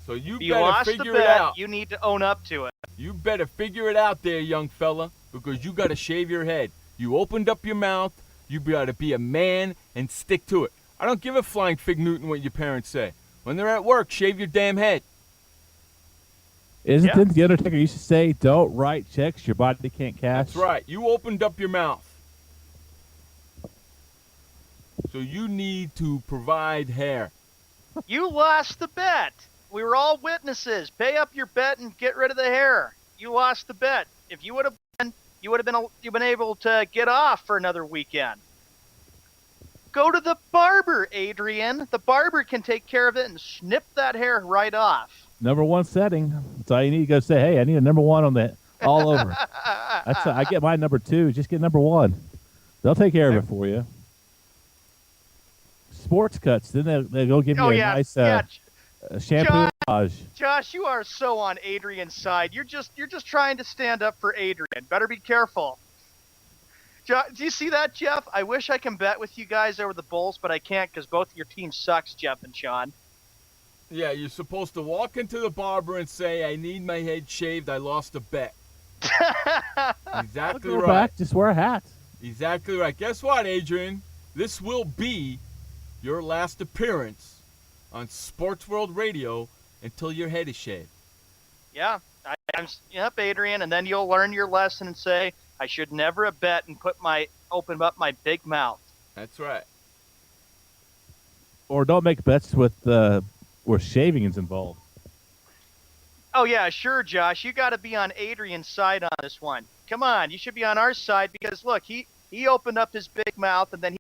So you lost better figure the bet, it out. You need to own up to it. You better figure it out there, young fella, because you got to shave your head. You opened up your mouth. You got to be a man and stick to it. I don't give a flying fig Newton what your parents say. When they're at work, shave your damn head. Isn't the Undertaker used to say, don't write checks your body can't cash? That's right. You opened up your mouth. So you need to provide hair. You lost the bet. We were all witnesses. Pay up your bet and get rid of the hair. You lost the bet. If you would have won, you've been able to get off for another weekend. Go to the barber, Adrian. The barber can take care of it and snip that hair right off. Number 1 setting. That's all you need to go say, hey, I need a number 1 on the all over. I get my number 2. Just get number 1. They'll take care of it for you. Sports cuts. Then they'll go give you a nice shampoo. Josh, you are so on Adrian's side. You're just trying to stand up for Adrian. Better be careful. Do you see that, Jeff? I wish I can bet with you guys over the Bulls, but I can't because both of your teams sucks, Jeff and Sean. Yeah, you're supposed to walk into the barber and say, I need my head shaved. I lost a bet. Exactly Go right. back, just wear a hat. Exactly right. Guess what, Adrian? This will be your last appearance on Sports World Radio until your head is shaved. Yeah. Yep, Adrian. And then you'll learn your lesson and say, I should never have bet and open up my big mouth. That's right. Or don't make bets with where shaving is involved. Oh, yeah, sure, Josh. You got to be on Adrian's side on this one. Come on. You should be on our side because, look, he opened up his big mouth, and then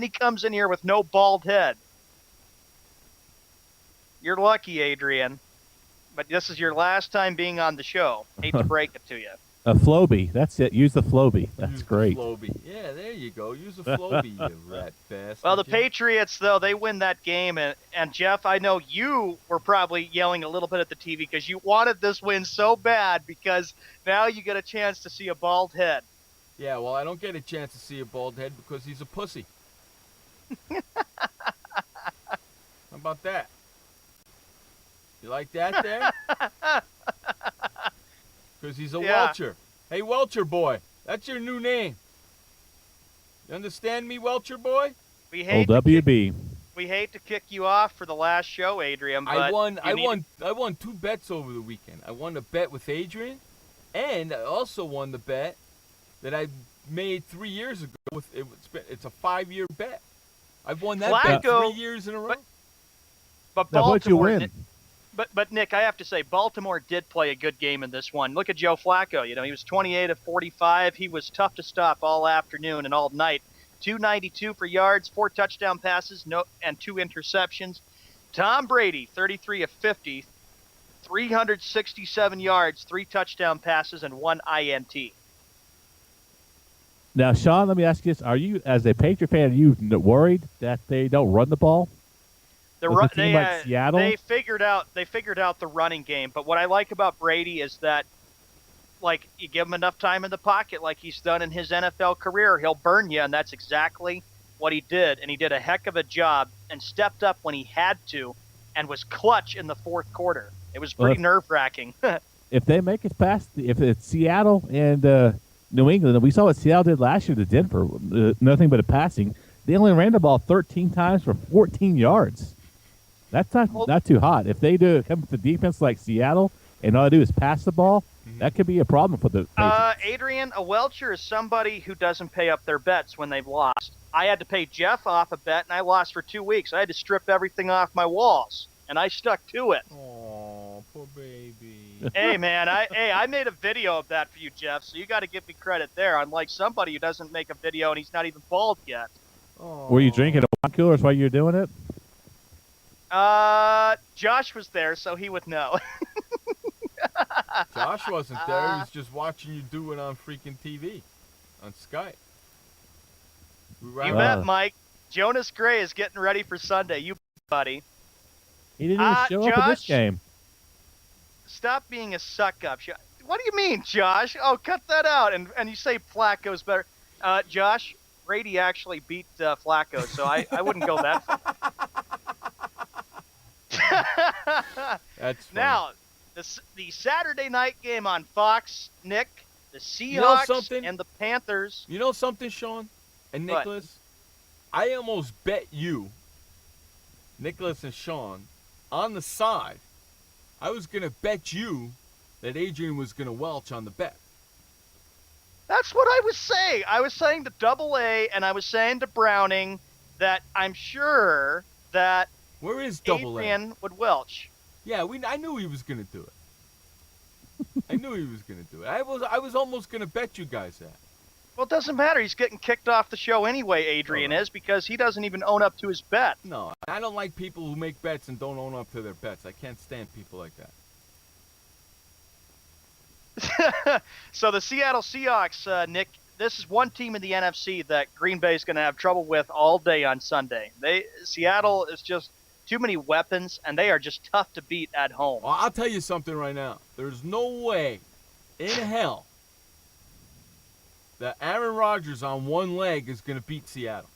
he comes in here with no bald head. You're lucky, Adrian. But this is your last time being on the show. Hate to break it to you. A Floby. That's it. Use the Floby. That's great. Floby. Yeah, there you go. Use a Floby, you rat bastard. Well, the Patriots, though, they win that game. And Jeff, I know you were probably yelling a little bit at the TV because you wanted this win so bad because now you get a chance to see a bald head. Yeah, well, I don't get a chance to see a bald head because he's a pussy. How about that? You like that there? Because he's a Welcher. Hey, Welcher boy, that's your new name. You understand me, Welcher boy? We hate WB. We hate to kick you off for the last show, Adrian. But I won 2 bets over the weekend. I won a bet with Adrian, and I also won the bet that I made 3 years ago. It's a 5-year bet. I've won that bet 3 years in a row. But now, what'd you win? But Nick, I have to say, Baltimore did play a good game in this one. Look at Joe Flacco. You know, he was 28 of 45. He was tough to stop all afternoon and all night. 292 for yards, 4 touchdown passes, and 2 interceptions. Tom Brady, 33 of 50, 367 yards, 3 touchdown passes, and 1 INT. Now, Sean, let me ask you this: are you, as a Patriot fan, are you worried that they don't run the ball? They figured out the running game, but what I like about Brady is that, like, you give him enough time in the pocket, like he's done in his NFL career, he'll burn you, and that's exactly what he did. And he did a heck of a job and stepped up when he had to, and was clutch in the fourth quarter. It was pretty nerve-wracking. If they make it past, if it's Seattle and New England, and we saw what Seattle did last year to Denver, nothing but a passing. They only ran the ball 13 times for 14 yards. That's not too hot. If they come to defense like Seattle and all they do is pass the ball, that could be a problem for the Adrian, a Welcher is somebody who doesn't pay up their bets when they've lost. I had to pay Jeff off a bet, and I lost for 2 weeks. I had to strip everything off my walls, and I stuck to it. Oh, poor baby. Hey, man, I made a video of that for you, Jeff, so you got to give me credit there, unlike somebody who doesn't make a video and he's not even bald yet. Were you drinking wine coolers while you were doing it? Josh was there, so he would know. Josh wasn't there. He was just watching you do it on freaking TV, on Skype. You bet, Mike. Jonas Gray is getting ready for Sunday. You buddy. He didn't even show up in this game. Stop being a suck-up. What do you mean, Josh? Oh, cut that out. And you say Flacco's better. Josh, Brady actually beat Flacco, so I wouldn't go that far. That's funny. Now, the Saturday night game on Fox, Nick, the Seahawks and the Panthers. You know something, Sean and Nicholas? I almost bet you, Nicholas and Sean, on the side, I was going to bet you that Adrian was going to welch on the bet. That's what I was saying. I was saying to Double A, and I was saying to Browning that I'm sure that where is Double A? Adrian would welch. Yeah, I knew he was going to do it. I knew he was going to do it. I was almost going to bet you guys that. Well, it doesn't matter. He's getting kicked off the show anyway, Adrian is, because he doesn't even own up to his bet. No, I don't like people who make bets and don't own up to their bets. I can't stand people like that. So the Seattle Seahawks, Nick, this is one team in the NFC that Green Bay is going to have trouble with all day on Sunday. Seattle is just too many weapons, and they are just tough to beat at home. Well, I'll tell you something right now. There's no way in hell that Aaron Rodgers on one leg is going to beat Seattle.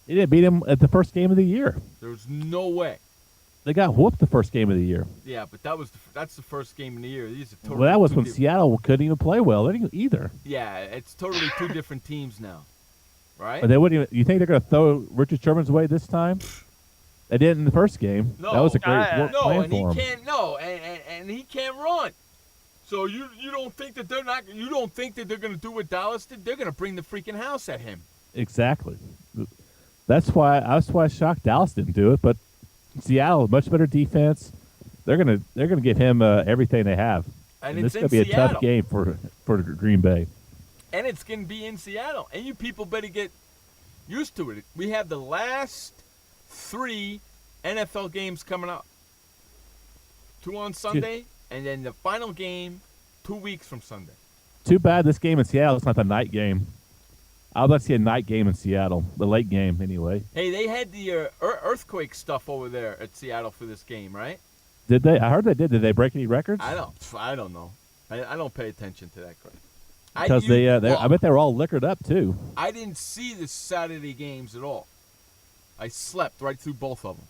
They didn't beat him at the first game of the year. There's no way. They got whooped the first game of the year. Yeah, but that's the first game of the year. These are totally well, that was when Seattle couldn't even play well either. Yeah, it's totally two different teams now, right? But they wouldn't even. You think they're going to throw Richard Sherman's way this time? They didn't in the first game. No, that was a great plan and for him. He can't. No, and he can't run. So you don't think that they're not? You don't think that they're going to do what Dallas did? They're going to bring the freaking house at him. Exactly. That's why I was shocked Dallas didn't do it. But Seattle, much better defense. They're gonna give him everything they have. And this it's is gonna be a tough game for Green Bay. And it's going to be in Seattle. And you people better get used to it. We have the last 3 NFL games coming up. 2 on Sunday, and then the final game 2 weeks from Sunday. Too bad this game in Seattle is not the night game. I would like to see a night game in Seattle, the late game anyway. Hey, they had the earthquake stuff over there at Seattle for this game, right? Did they? I heard they did. Did they break any records? I don't know. I don't pay attention to that crap. Because I bet they were all liquored up too. I didn't see the Saturday games at all. I slept right through both of them.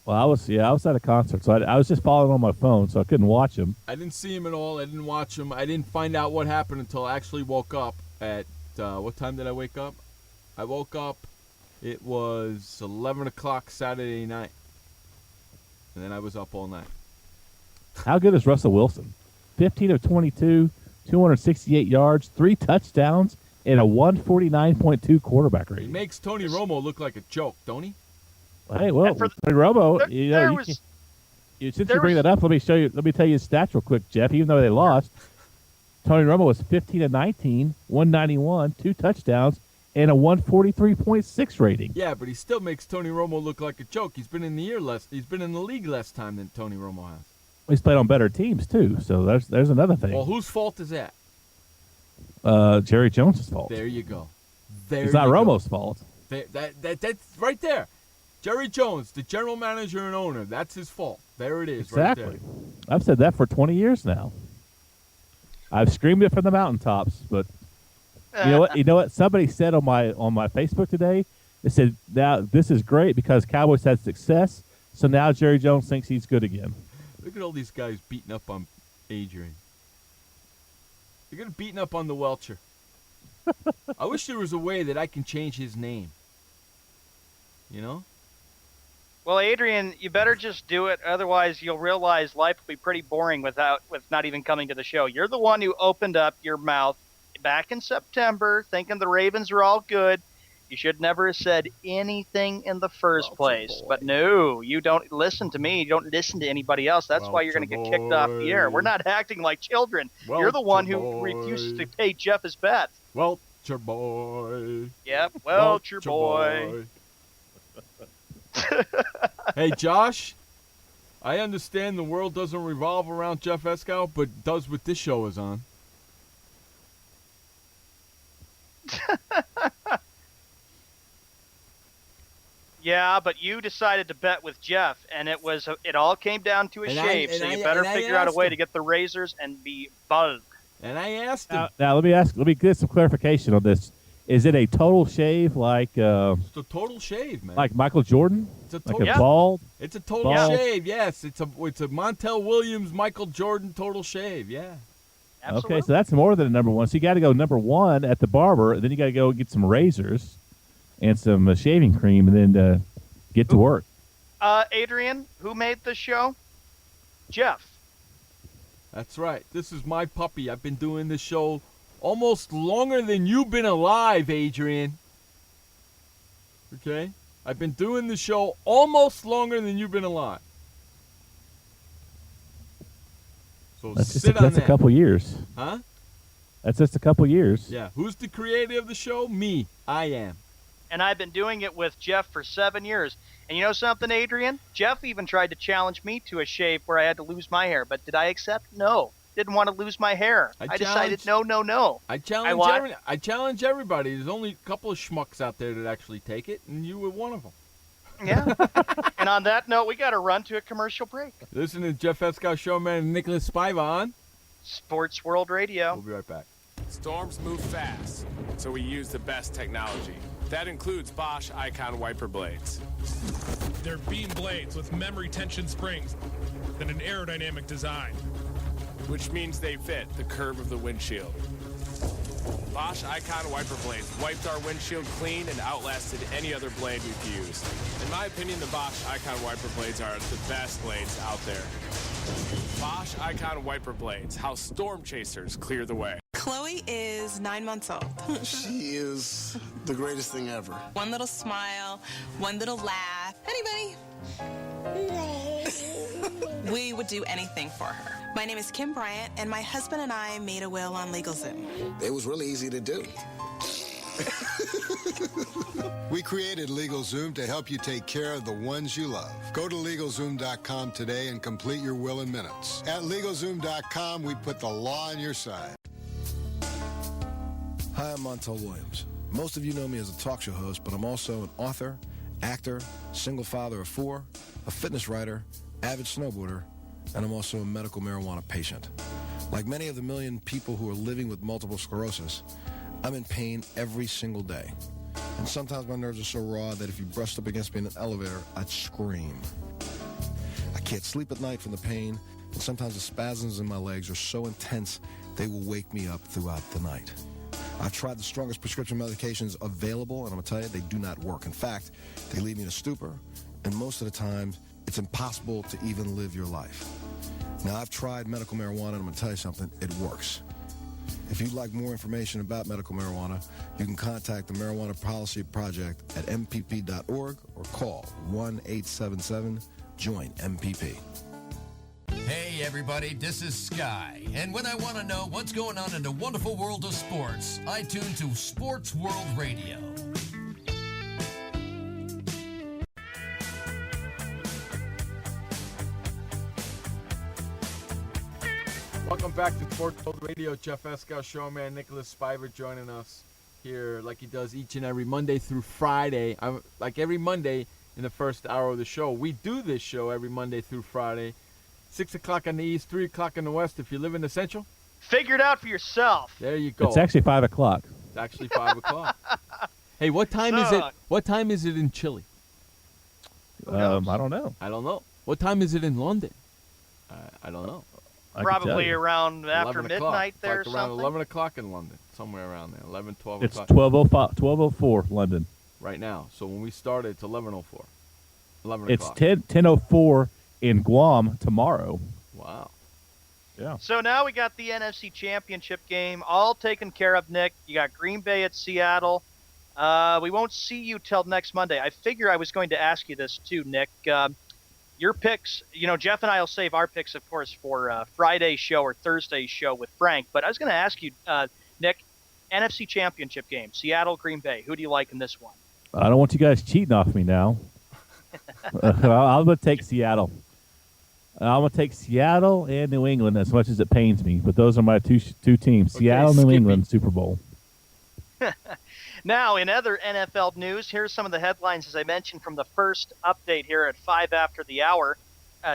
Well, I was at a concert, so I was just following on my phone, so I couldn't watch them. I didn't see them at all. I didn't watch them. I didn't find out what happened until I actually woke up at what time did I wake up? I woke up. It was 11 o'clock Saturday night. And then I was up all night. How good is Russell Wilson? 15 of 22, 268 yards, 3 touchdowns, and a 149.2 quarterback rating. He makes Tony Romo look like a joke, don't he? Hey, well, Tony Romo, since you bring that up, let me tell you his stats real quick, Jeff. Even though they lost, Tony Romo was 15 of 19, 191, 2 touchdowns, and a 143.6 rating. Yeah, but he still makes Tony Romo look like a joke. He's been in the league less time than Tony Romo has. He's played on better teams too, so there's another thing. Well, whose fault is that? Jerry Jones' fault. There you go. It's not Romo's fault. That's right there. Jerry Jones, the general manager and owner, that's his fault. There it is. Exactly. Right there. I've said that for 20 years now. I've screamed it from the mountaintops, but you know what? Somebody said on my Facebook today, they said, now this is great because Cowboys had success, so now Jerry Jones thinks he's good again. Look at all these guys beating up on Adrian. They're getting beaten up on the Welcher. I wish there was a way that I can change his name. You know? Well, Adrian, you better just do it. Otherwise, you'll realize life will be pretty boring with not even coming to the show. You're the one who opened up your mouth back in September thinking the Ravens were all good. You should never have said anything in the first place. But no, you don't listen to me. You don't listen to anybody else. That's why you're going to get kicked off the air. We're not acting like children. You're the one who refuses to pay Jeff his bet. Welcher boy. Yep, Welcher boy. Hey, Josh, I understand the world doesn't revolve around Jeff Escow, but does what this show is on. Yeah, but you decided to bet with Jeff, and it all came down to a shave. So you better figure out a way to get the razors and be bugged. And I asked him. Now let me get some clarification on this. Is it a total shave like? It's a total shave, man. Like Michael Jordan? It's a like a bald. It's a total shave. Yes, it's a Montel Williams, Michael Jordan total shave. Yeah. Absolutely. Okay, so that's more than a number one. So you got to go number one at the barber, and then you got to go get some razors and some shaving cream, and then get to work. Adrian, who made the show? Jeff. That's right. This is my puppy. I've been doing this show almost longer than you've been alive, Adrian. Okay? I've been doing the show almost longer than you've been alive. So that's a couple years. Huh? That's just a couple years. Yeah. Who's the creator of the show? Me. I am. And I've been doing it with Jeff for 7 years. And you know something, Adrian? Jeff even tried to challenge me to a shave where I had to lose my hair. But did I accept? No. Didn't want to lose my hair. I decided no. I challenge everybody. There's only a couple of schmucks out there that actually take it, and you were one of them. Yeah. And on that note, we got to run to a commercial break. Listen to Jeff Escow Showman and Nic Spiva on Sports World Radio. We'll be right back. Storms move fast, so we use the best technology. That includes Bosch Icon wiper blades. They're beam blades with memory tension springs and an aerodynamic design, which means they fit the curve of the windshield. Bosch Icon wiper blades wiped our windshield clean and outlasted any other blade we've used. In my opinion, the Bosch Icon wiper blades are the best blades out there. Bosch Icon wiper blades, how storm chasers clear the way. Chloe is 9 months old. She is the greatest thing ever. One little smile, one little laugh. Anybody? We would do anything for her. My name is Kim Bryant, and my husband and I made a will on LegalZoom. It was really easy to do. We created LegalZoom to help you take care of the ones you love. Go to LegalZoom.com today and complete your will in minutes. At LegalZoom.com, we put the law on your side. Hi, I'm Montel Williams. Most of you know me as a talk show host, but I'm also an author, actor, single father of 4, a fitness writer, avid snowboarder, and I'm also a medical marijuana patient. Like many of the million people who are living with multiple sclerosis, I'm in pain every single day. And sometimes my nerves are so raw that if you brushed up against me in an elevator, I'd scream. I can't sleep at night from the pain, and sometimes the spasms in my legs are so intense they will wake me up throughout the night. I've tried the strongest prescription medications available, and I'm going to tell you, they do not work. In fact, they leave me in a stupor, and most of the time, it's impossible to even live your life. Now, I've tried medical marijuana, and I'm going to tell you something, it works. If you'd like more information about medical marijuana, you can contact the Marijuana Policy Project at mpp.org or call 1-877-JOIN-MPP. Hey everybody, this is Sky, and when I want to know what's going on in the wonderful world of sports, I tune to Sports World Radio. Welcome back to Sports World Radio. Jeff Escow, showman Nic Spiva joining us here like he does each and every Monday through Friday. Like every Monday in the first hour of the show. We do this show every Monday through Friday. 6 o'clock on the east, 3 o'clock in the west. If you live in the central, figure it out for yourself. There you go. It's actually 5 o'clock. It's actually 5 o'clock. Hey, what time is it? What time is it in Chile? I don't know. I don't know. What time is it in London? I don't know. Probably around after midnight there like or around something. 11 o'clock in London, somewhere around there. 11, 12 It's o'clock. 12:04 London. Right now. So when we started, it's 11:04. 11 It's o'clock. 10:04 in Guam tomorrow. Wow. Yeah. So now we got the NFC Championship game all taken care of, Nick. You got Green Bay at Seattle. We won't see you till next Monday. I figure I was going to ask you this too, Nick. Your picks, Jeff and I will save our picks, of course, for Friday's show or Thursday's show with Frank. But I was going to ask you, Nick, NFC Championship game, Seattle, Green Bay. Who do you like in this one? I don't want you guys cheating off me now. I'm going to take Seattle. I'm going to take Seattle and New England as much as it pains me. But those are my two teams, Okay, Seattle, New Skippy. England, Super Bowl. Now, in other NFL news, here's some of the headlines, as I mentioned, from the first update here at 5 after the hour,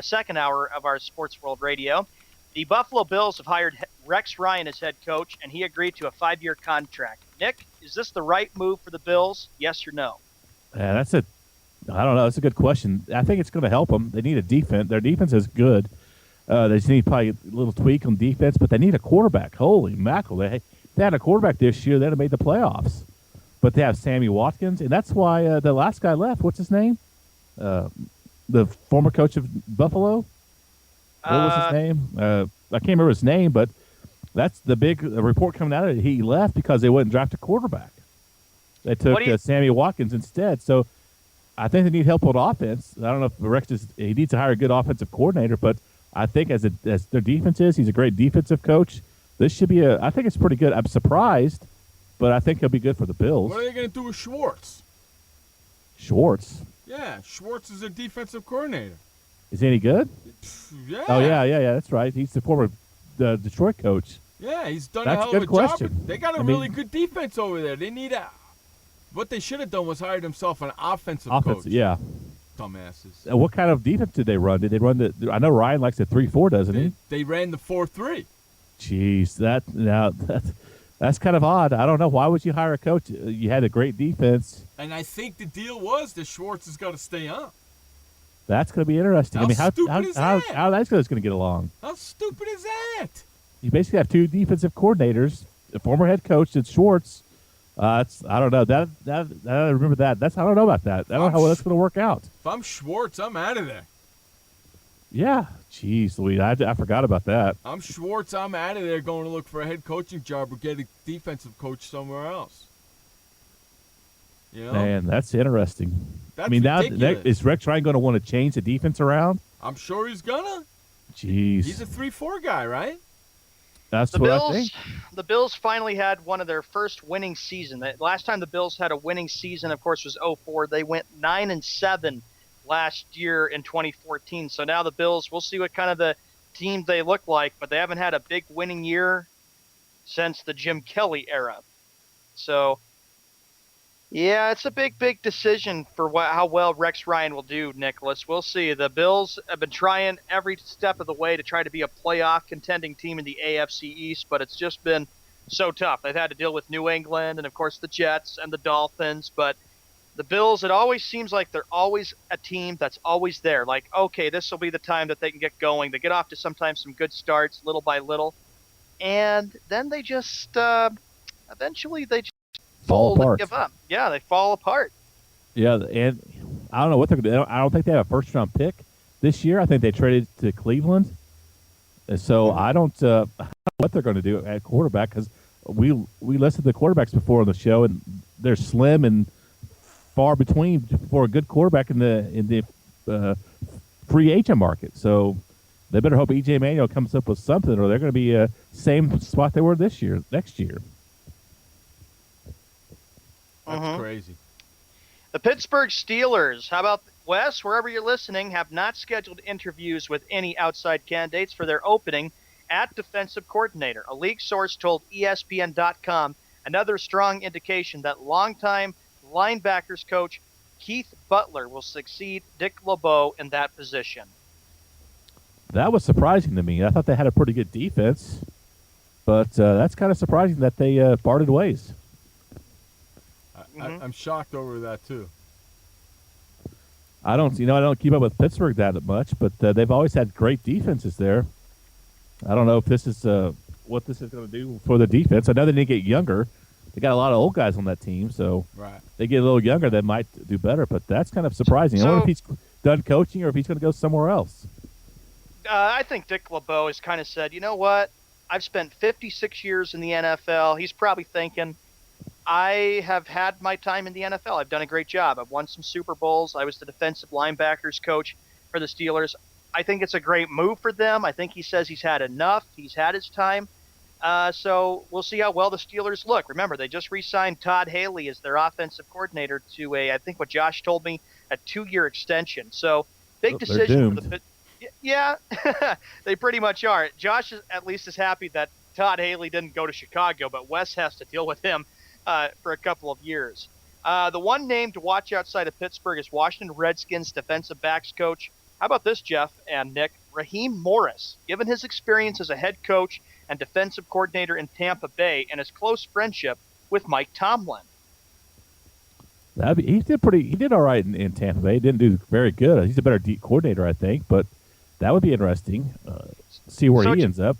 second hour of our Sports World Radio. The Buffalo Bills have hired Rex Ryan as head coach, and he agreed to a 5-year contract. Nick, is this the right move for the Bills? Yes or no? I don't know. That's a good question. I think it's going to help them. They need a defense. Their defense is good. They just need probably a little tweak on defense, but they need a quarterback. Holy mackerel. They had a quarterback this year. They'd have made the playoffs. But they have Sammy Watkins, and that's why the last guy left. What's his name? The former coach of Buffalo? What was his name? I can't remember his name, but that's the big report coming out of it. He left because they wouldn't draft a quarterback. They took Sammy Watkins instead. So I think they need help on offense. I don't know if Rex he needs to hire a good offensive coordinator, but I think as their defense is, he's a great defensive coach. This should be I think it's pretty good. I'm surprised, but I think he'll be good for the Bills. What are they going to do with Schwartz? Schwartz? Yeah, Schwartz is a defensive coordinator. Is he any good? Yeah. Oh, yeah, that's right. He's the former Detroit coach. Yeah, he's done That's a hell a of a good question. job. They got a really good defense over there. They need what they should have done was hired himself an offensive coach. Yeah. Dumbasses. What kind of defense did they run? Did they run I know Ryan likes the 3-4, doesn't he? They ran the 4-3. Jeez, that's kind of odd. I don't know. Why would you hire a coach? You had a great defense. And I think the deal was that Schwartz has got to stay on. That's going to be interesting. How stupid is that? How that's going to get along? How stupid is that? You basically have two defensive coordinators, a former head coach and Schwartz. I don't know. I remember that. I don't know about that. I don't know how that's going to work out. If I'm Schwartz, I'm out of there. Yeah. Jeez, Louise, I forgot about that. I'm Schwartz. I'm out of there going to look for a head coaching job or get a defensive coach somewhere else. You know? Man, that's interesting. That's ridiculous. Now is Rex Ryan going to want to change the defense around? I'm sure he's gonna. Jeez. He's a 3-4 guy, right? That's what I think. The Bills finally had one of their first winning season. The last time the Bills had a winning season, of course, was 2004. They went 9-7 last year in 2014. So now the Bills, we'll see what kind of the team they look like, but they haven't had a big winning year since the Jim Kelly era. So, yeah, it's a big decision for how well Rex Ryan will do, Nicholas. We'll see. The Bills have been trying every step of the way to try to be a playoff contending team in the AFC East, but it's just been so tough. They've had to deal with New England and, of course, the Jets and the Dolphins, but the Bills, it always seems like they're always a team that's always there. Like, okay, this will be the time that they can get going. They get off to sometimes some good starts little by little, and then they just eventually they just Fall fold and apart. give up. Yeah, they fall apart. Yeah, and I don't know what they're going to do. I don't think they have a first-round pick this year. I think they traded to Cleveland. And so I don't know what they're going to do at quarterback because we listed the quarterbacks before on the show, and they're slim and far between for a good quarterback in the free agent market. So they better hope E.J. Manuel comes up with something, or they're going to be same spot they were next year. That's crazy. The Pittsburgh Steelers, how about Wes, wherever you're listening, have not scheduled interviews with any outside candidates for their opening at defensive coordinator. A league source told ESPN.com another strong indication that longtime linebackers coach Keith Butler will succeed Dick LeBeau in that position. That was surprising to me. I thought they had a pretty good defense, but that's kind of surprising that they parted ways. I'm shocked over that too. I don't keep up with Pittsburgh that much, but they've always had great defenses there. I don't know if this is what this is going to do for the defense. I know they need to get younger. They got a lot of old guys on that team, so they get a little younger, they might do better. But that's kind of surprising. I wonder if he's done coaching or if he's going to go somewhere else. I think Dick LeBeau has kind of said, you know what? I've spent 56 years in the NFL. He's probably thinking, I have had my time in the NFL. I've done a great job. I've won some Super Bowls. I was the defensive linebackers coach for the Steelers. I think it's a great move for them. I think he says he's had enough. He's had his time. So we'll see how well the Steelers look. Remember, they just re-signed Todd Haley as their offensive coordinator to I think what Josh told me, a 2-year extension. So big decision for the Yeah, they pretty much are. Josh at least is happy that Todd Haley didn't go to Chicago, but Wes has to deal with him for a couple of years. The one name to watch outside of Pittsburgh is Washington Redskins defensive backs coach. How about this, Jeff and Nick? Raheem Morris, given his experience as a head coach and defensive coordinator in Tampa Bay and his close friendship with Mike Tomlin. He did all right in Tampa Bay. He didn't do very good. He's a better coordinator, I think, but that would be interesting. See where he ends up.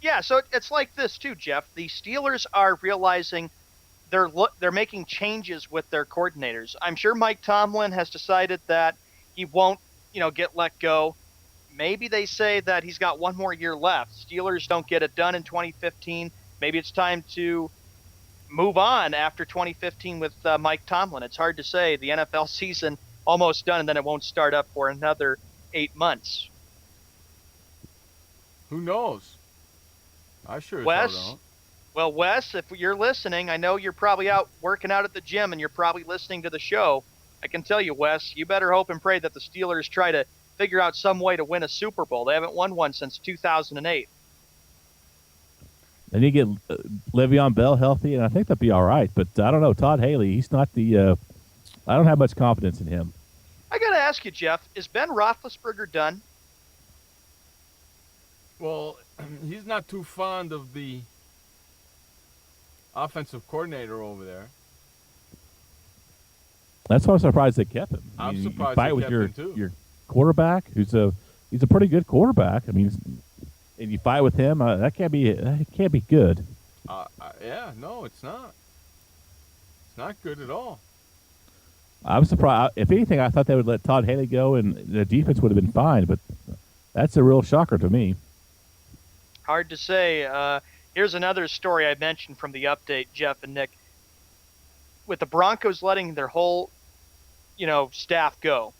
Yeah, so it's like this too, Jeff. The Steelers are realizing they're making changes with their coordinators. I'm sure Mike Tomlin has decided that he won't, get let go. Maybe they say that he's got one more year left. Steelers don't get it done in 2015. Maybe it's time to move on after 2015 with Mike Tomlin. It's hard to say. The NFL season almost done, and then it won't start up for another 8 months. Who knows? I sure don't. Well, Wes, if you're listening, I know you're probably out working out at the gym and you're probably listening to the show. I can tell you, Wes, you better hope and pray that the Steelers try to figure out some way to win a Super Bowl. They haven't won one since 2008. They need to get Le'Veon Bell healthy, and I think they'll be all right. But I don't know. Todd Haley, he's not the I don't have much confidence in him. I got to ask you, Jeff, is Ben Roethlisberger done? Well, he's not too fond of the offensive coordinator over there. That's why I'm surprised they kept him. I'm surprised you fight they with kept your him too. Your quarterback, he's a pretty good quarterback. I mean, and you fight with him, that can't be good. Yeah, no, it's not. It's not good at all. I'm surprised. If anything, I thought they would let Todd Haley go, and the defense would have been fine. But that's a real shocker to me. Hard to say. Here's another story I mentioned from the update, Jeff and Nick. With the Broncos letting their whole, staff go,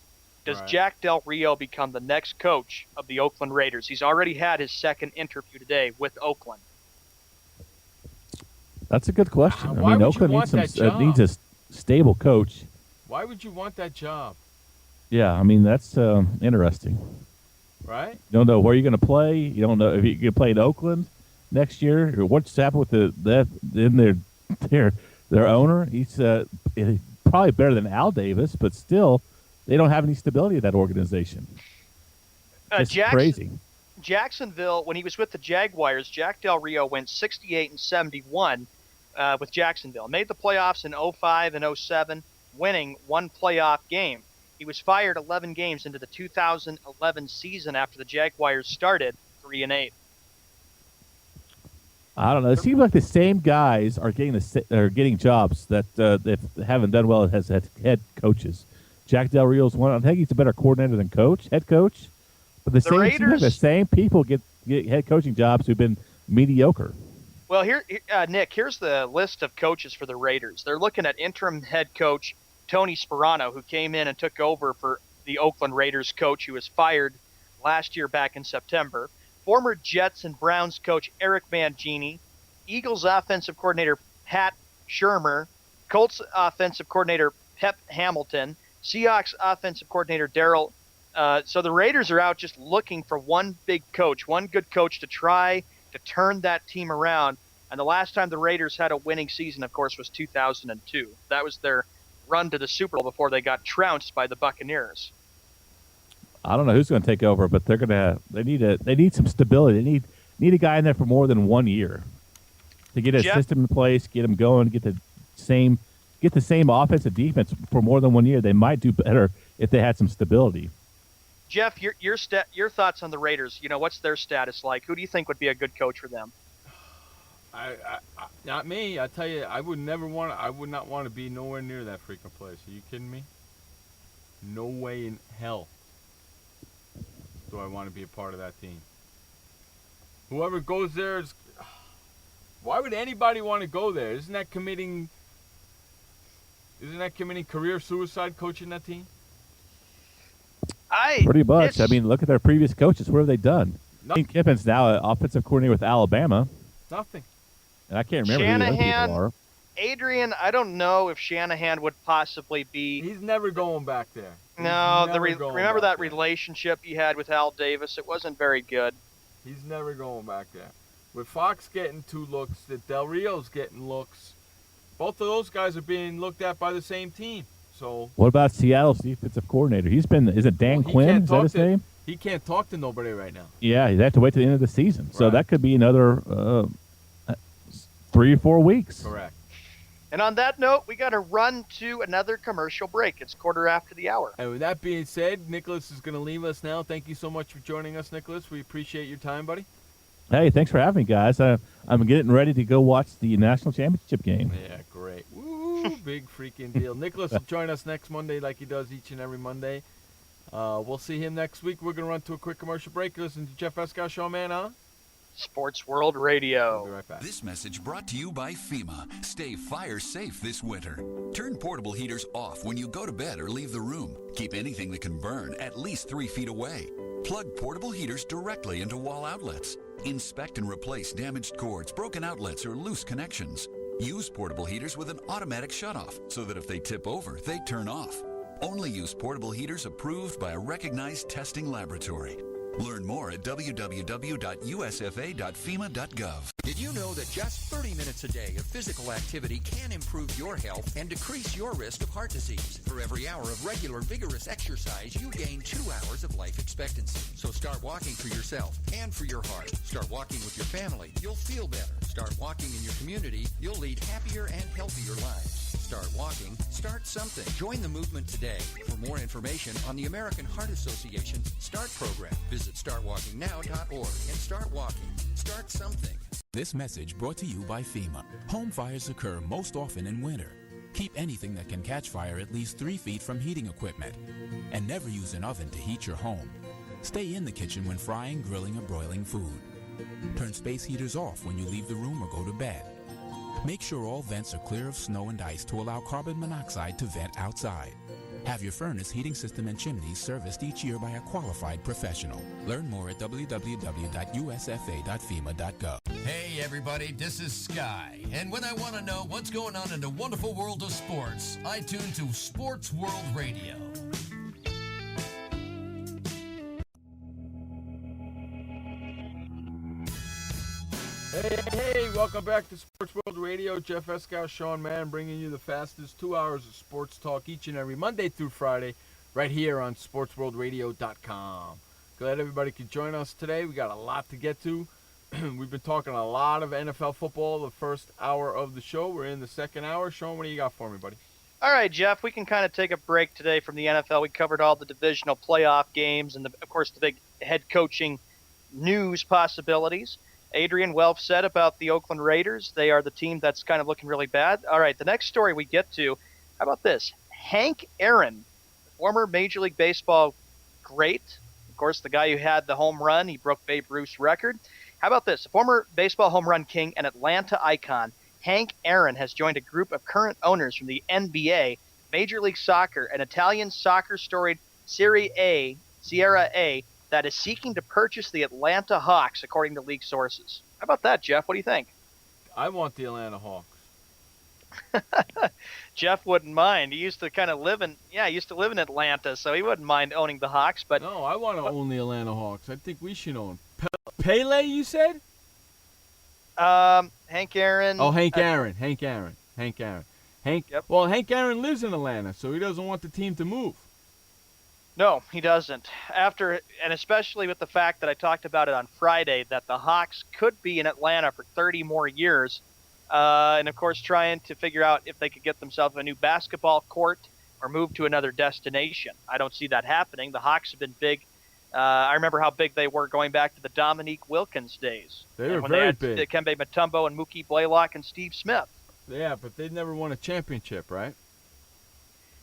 does Jack Del Rio become the next coach of the Oakland Raiders? He's already had his second interview today with Oakland. That's a good question. Why would Oakland you want needs a stable coach. Why would you want that job? Yeah, that's interesting. Right? You don't know where you're going to play. You don't know if you're going to play in Oakland next year, or what's happened with their owner. He's probably better than Al Davis, but still, they don't have any stability in that organization. It's crazy. Jacksonville, when he was with the Jaguars, Jack Del Rio went 68-71 with Jacksonville. Made the playoffs in 05 and 07, winning one playoff game. He was fired 11 games into the 2011 season after the Jaguars started 3-8. I don't know. It seems like the same guys are getting jobs that they haven't done well as head coaches. Jack Del Rio's one. I think he's a better coordinator than head coach. But the same people get head coaching jobs who've been mediocre. Well, Nick, here's the list of coaches for the Raiders. They're looking at interim head coach Tony Sperano, who came in and took over for the Oakland Raiders coach who was fired last year back in September. Former Jets and Browns coach Eric Mangini, Eagles offensive coordinator Pat Shurmur, Colts offensive coordinator Pep Hamilton, Seahawks offensive coordinator Daryl. So the Raiders are out just looking for one big coach, one good coach to try to turn that team around. And the last time the Raiders had a winning season, of course, was 2002. That was their run to the Super Bowl before they got trounced by the Buccaneers. I don't know who's going to take over, but they need some stability. They need a guy in there for more than 1 year to get a system in place, get them going, get the same offensive defense for more than 1 year. They might do better if they had some stability. Jeff, your thoughts on the Raiders? What's their status like? Who do you think would be a good coach for them? I not me. I tell you, I would not want to be nowhere near that freaking place. Are you kidding me? No way in hell do I want to be a part of that team. Whoever goes there is. Why would anybody want to go there? Isn't that committing career suicide coaching that team? Pretty much. I mean, look at their previous coaches. What have they done? Lane Kiffin's now an offensive coordinator with Alabama. Nothing. And I can't remember who the other people are. Adrian, I don't know if Shanahan would possibly be. He's never going back there. Remember that relationship he had with Al Davis? It wasn't very good. He's never going back there. With Fox getting 2 looks, that Del Rio's getting looks, both of those guys are being looked at by the same team. So what about Seattle's defensive coordinator? Is it Dan Quinn? Is that his name? He can't talk to nobody right now. Yeah, they have to wait to the end of the season. Right. So that could be another 3 or 4 weeks. Correct. And on that note, we got to run to another commercial break. It's 1:15. And with that being said, Nicholas is going to leave us now. Thank you so much for joining us, Nicholas. We appreciate your time, buddy. Hey, thanks for having me, guys. I'm getting ready to go watch the national championship game. Yeah, great. Woo, big freaking deal. Nicholas will join us next Monday like he does each and every Monday. We'll see him next week. We're going to run to a quick commercial break. Listen to Jeff Escow Show, man, huh? Sports World Radio. We'll be right back. This message brought to you by FEMA. Stay fire safe this winter. Turn portable heaters off when you go to bed or leave the room. Keep anything that can burn at least 3 feet away. Plug portable heaters directly into wall outlets. Inspect and replace damaged cords, broken outlets, or loose connections. Use portable heaters with an automatic shutoff so that if they tip over, they turn off. Only use portable heaters approved by a recognized testing laboratory. Learn more at www.usfa.fema.gov. Did you know that just 30 minutes a day of physical activity can improve your health and decrease your risk of heart disease? For every hour of regular, vigorous exercise, you gain 2 hours of life expectancy. So start walking for yourself and for your heart. Start walking with your family. You'll feel better. Start walking in your community. You'll lead happier and healthier lives. Start walking. Start something. Join the movement today. For more information on the American Heart Association's START program, visit startwalkingnow.org and start walking. Start something. This message brought to you by FEMA. Home fires occur most often in winter. Keep anything that can catch fire at least 3 feet from heating equipment. And never use an oven to heat your home. Stay in the kitchen when frying, grilling, or broiling food. Turn space heaters off when you leave the room or go to bed. Make sure all vents are clear of snow and ice to allow carbon monoxide to vent outside. Have your furnace, heating system, and chimneys serviced each year by a qualified professional. Learn more at www.usfa.fema.gov. Hey everybody, this is Sky. And when I want to know what's going on in the wonderful world of sports, I tune to Sports World Radio. Hey, welcome back to Sports World Radio. Jeff Escow, Sean Mann, bringing you the fastest 2 hours of sports talk each and every Monday through Friday right here on SportsWorldRadio.com. Glad everybody could join us today. We got a lot to get to. We've been talking a lot of NFL football the first hour of the show. We're in the second hour. Sean, what do you got for me, buddy? All right, Jeff, we can kind of take a break today from the NFL. We covered all the divisional playoff games and, of course, the big head coaching news possibilities. Adrian, well said about the Oakland Raiders. They are the team that's kind of looking really bad. All right, the next story we get to, how about this? Hank Aaron, former Major League Baseball great. Of course, the guy who had the home run, he broke Babe Ruth's record. How about this? The former baseball home run king and Atlanta icon, Hank Aaron, has joined a group of current owners from the NBA, Major League Soccer, and Italian soccer storied Serie A that is seeking to purchase the Atlanta Hawks, according to league sources. How about that, Jeff? What do you think? I want the Atlanta Hawks. Jeff wouldn't mind. He used to kind of live in Atlanta, so he wouldn't mind owning the Hawks. But no, I want to own the Atlanta Hawks. I think we should own Pele. You said? Hank Aaron. Oh, Hank Aaron. Yep. Well, Hank Aaron lives in Atlanta, so he doesn't want the team to move. No, he doesn't. And especially with the fact that I talked about it on Friday, that the Hawks could be in Atlanta for 30 more years. And, of course, trying to figure out if they could get themselves a new basketball court or move to another destination. I don't see that happening. The Hawks have been big. I remember how big they were going back to the Dominique Wilkins days. They were when very they had big. Dikembe Mutombo and Mookie Blaylock and Steve Smith. Yeah, but they never won a championship, right?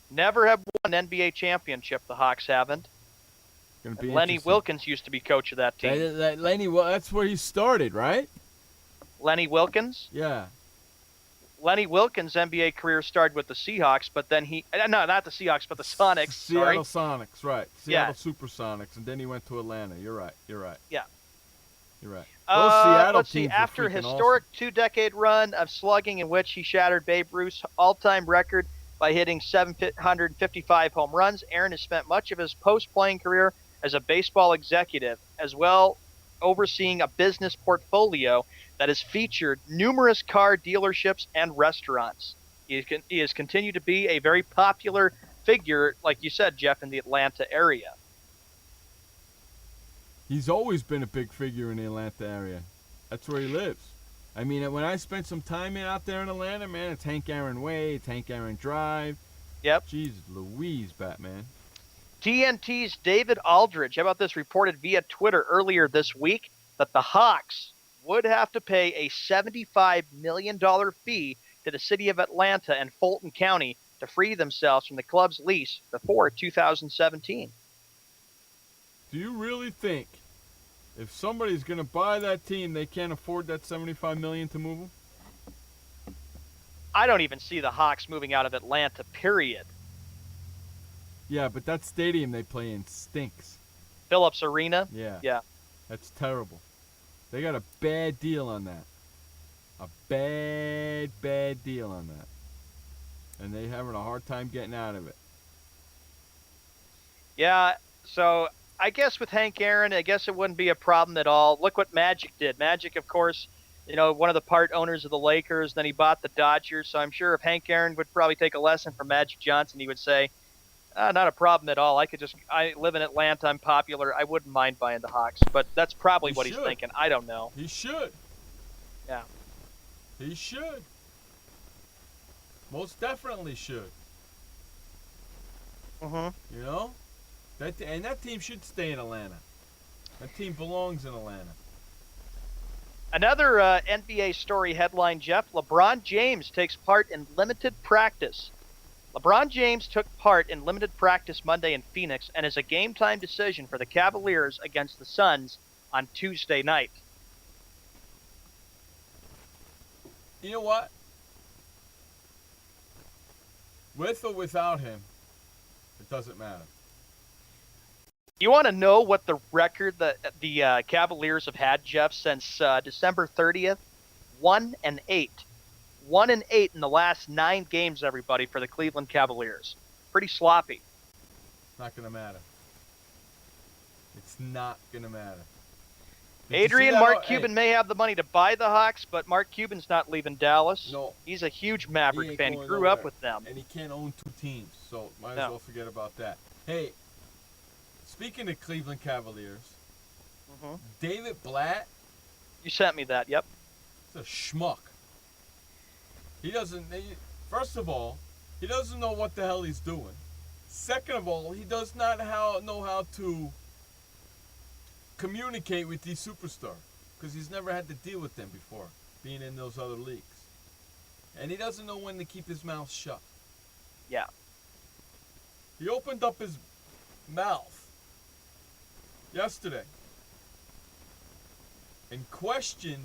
Never have won an NBA championship, the Hawks haven't. Gonna be Lenny interesting. Wilkins used to be coach of that team. Lenny, well, that's where he started, right? Lenny Wilkins? Yeah. Lenny Wilkins' NBA career started with the Seahawks, but then not the Seahawks, but the Sonics. Seattle Sonics, right. Yeah. Seattle Supersonics, and then he went to Atlanta. You're right. Yeah. You're right. Those Seattle Let's see. teams were After a freaking historic two-decade run of slugging in which he shattered Babe Ruth's all-time record by hitting 755 home runs, Aaron has spent much of his post-playing career as a baseball executive, as well overseeing a business portfolio that has featured numerous car dealerships and restaurants. He has continued to be a very popular figure, like you said, Jeff, in the Atlanta area. He's always been a big figure in the Atlanta area. That's where he lives. I mean, when I spent some time out there in Atlanta, man, it's Hank Aaron Way, it's Hank Aaron Drive. Yep. Jeez Louise, Batman. TNT's David Aldridge, how about this, reported via Twitter earlier this week that the Hawks would have to pay a $75 million fee to the city of Atlanta and Fulton County to free themselves from the club's lease before 2017. Do you really think if somebody's going to buy that team, they can't afford that $75 million to move them? I don't even see the Hawks moving out of Atlanta, period. Yeah, but that stadium they play in stinks. Phillips Arena? Yeah. Yeah. That's terrible. They got a bad deal on that. A bad deal on that. And they're having a hard time getting out of it. Yeah, so I guess with Hank Aaron, I guess it wouldn't be a problem at all. Look what Magic did. Magic, of course, one of the part owners of the Lakers, then he bought the Dodgers. So I'm sure if Hank Aaron would probably take a lesson from Magic Johnson, he would say, not a problem at all. I live in Atlanta. I'm popular. I wouldn't mind buying the Hawks. But that's probably what he's thinking. I don't know. He should. Yeah. He should. Most definitely should. Mm-hmm. You know? That team should stay in Atlanta. That team belongs in Atlanta. Another NBA story headline, Jeff. LeBron James takes part in limited practice. LeBron James took part in limited practice Monday in Phoenix and is a game-time decision for the Cavaliers against the Suns on Tuesday night. You know what? With or without him, it doesn't matter. You want to know what the record that the Cavaliers have had, Jeff, since December 30th? 1-8. 1-8 in the last 9 games, everybody, for the Cleveland Cavaliers. Pretty sloppy. Not going to matter. It's not going to matter. Adrian, Mark Cuban may have the money to buy the Hawks, but Mark Cuban's not leaving Dallas. No. He's a huge Maverick fan. He going grew up nowhere. with them. And he can't own 2 teams, so might as well forget about that. Hey, speaking of Cleveland Cavaliers, David Blatt. You sent me that, yep. He's a schmuck. First of all, he doesn't know what the hell he's doing. Second of all, he does not know how to communicate with these superstars. because he's never had to deal with them before, being in those other leagues. And he doesn't know when to keep his mouth shut. Yeah. He opened up his mouth yesterday and questioned,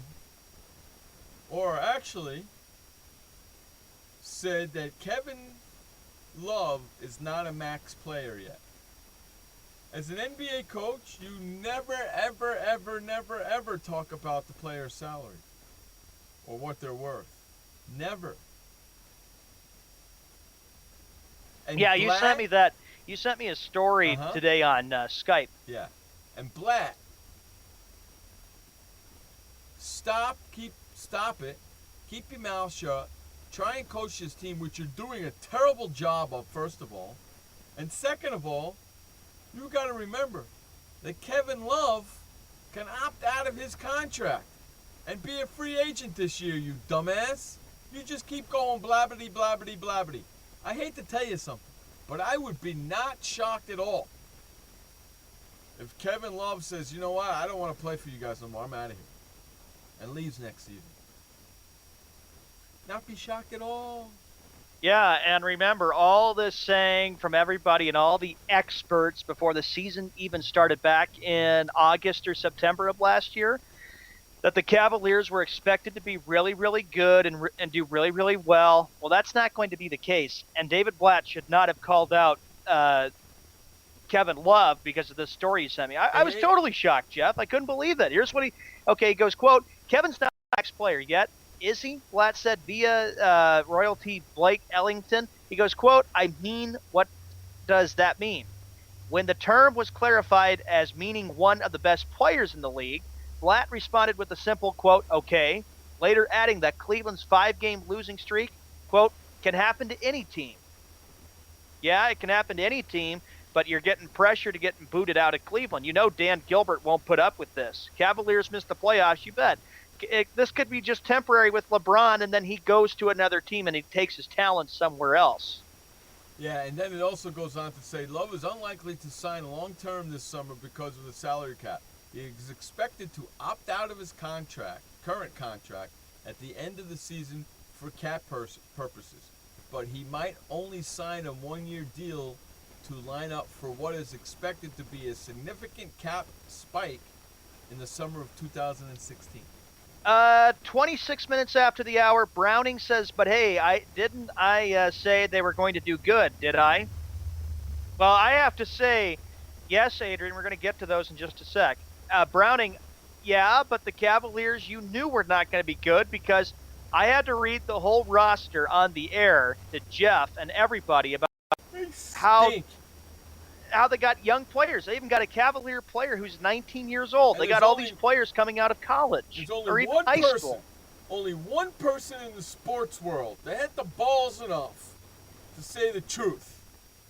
or actually said that Kevin Love is not a max player yet. As an NBA coach, you never, ever, ever, never, ever talk about the player's salary or what they're worth. Never. And yeah, you sent me that. You sent me a story today on Skype. Yeah. And Blatt, stop it. Keep your mouth shut. Try and coach this team, which you're doing a terrible job of, first of all. And second of all, you got to remember that Kevin Love can opt out of his contract and be a free agent this year, you dumbass. You just keep going blabbity, blabbity, blabbity. I hate to tell you something, but I would be not shocked at all if Kevin Love says, you know what, I don't want to play for you guys no more, I'm out of here, and leaves next season. Not be shocked at all. Yeah, and remember, all this saying from everybody and all the experts before the season even started back in August or September of last year, that the Cavaliers were expected to be really, really good and do really, really well. Well, that's not going to be the case. And David Blatt should not have called out Kevin Love because of this story he sent me. I was totally shocked, Jeff. I couldn't believe that. Here's what he goes, quote, Kevin's not a max player yet. Is he? Blatt said via royalty Blake Ellington. He goes, quote, I mean, what does that mean? When the term was clarified as meaning one of the best players in the league, Blatt responded with a simple, quote, okay, later adding that Cleveland's 5-game losing streak, quote, can happen to any team. Yeah, it can happen to any team, but you're getting pressure to getting booted out of Cleveland. You know Dan Gilbert won't put up with this. Cavaliers missed the playoffs, you bet. This could be just temporary with LeBron, and then he goes to another team and he takes his talent somewhere else. Yeah, and then it also goes on to say Love is unlikely to sign long-term this summer because of the salary cap. He is expected to opt out of his current contract, at the end of the season for cap purposes. But he might only sign a one-year deal to line up for what is expected to be a significant cap spike in the summer of 2016. 26 minutes after the hour, Browning says, but hey, I say they were going to do good, did I? Well, I have to say, yes, Adrian, we're going to get to those in just a sec. Browning, yeah, but the Cavaliers you knew were not going to be good because I had to read the whole roster on the air to Jeff and everybody about how they got young players. They even got a Cavalier player who's 19 years old. They got all these players coming out of college or even high school. Only one person in the sports world that had the balls enough to say the truth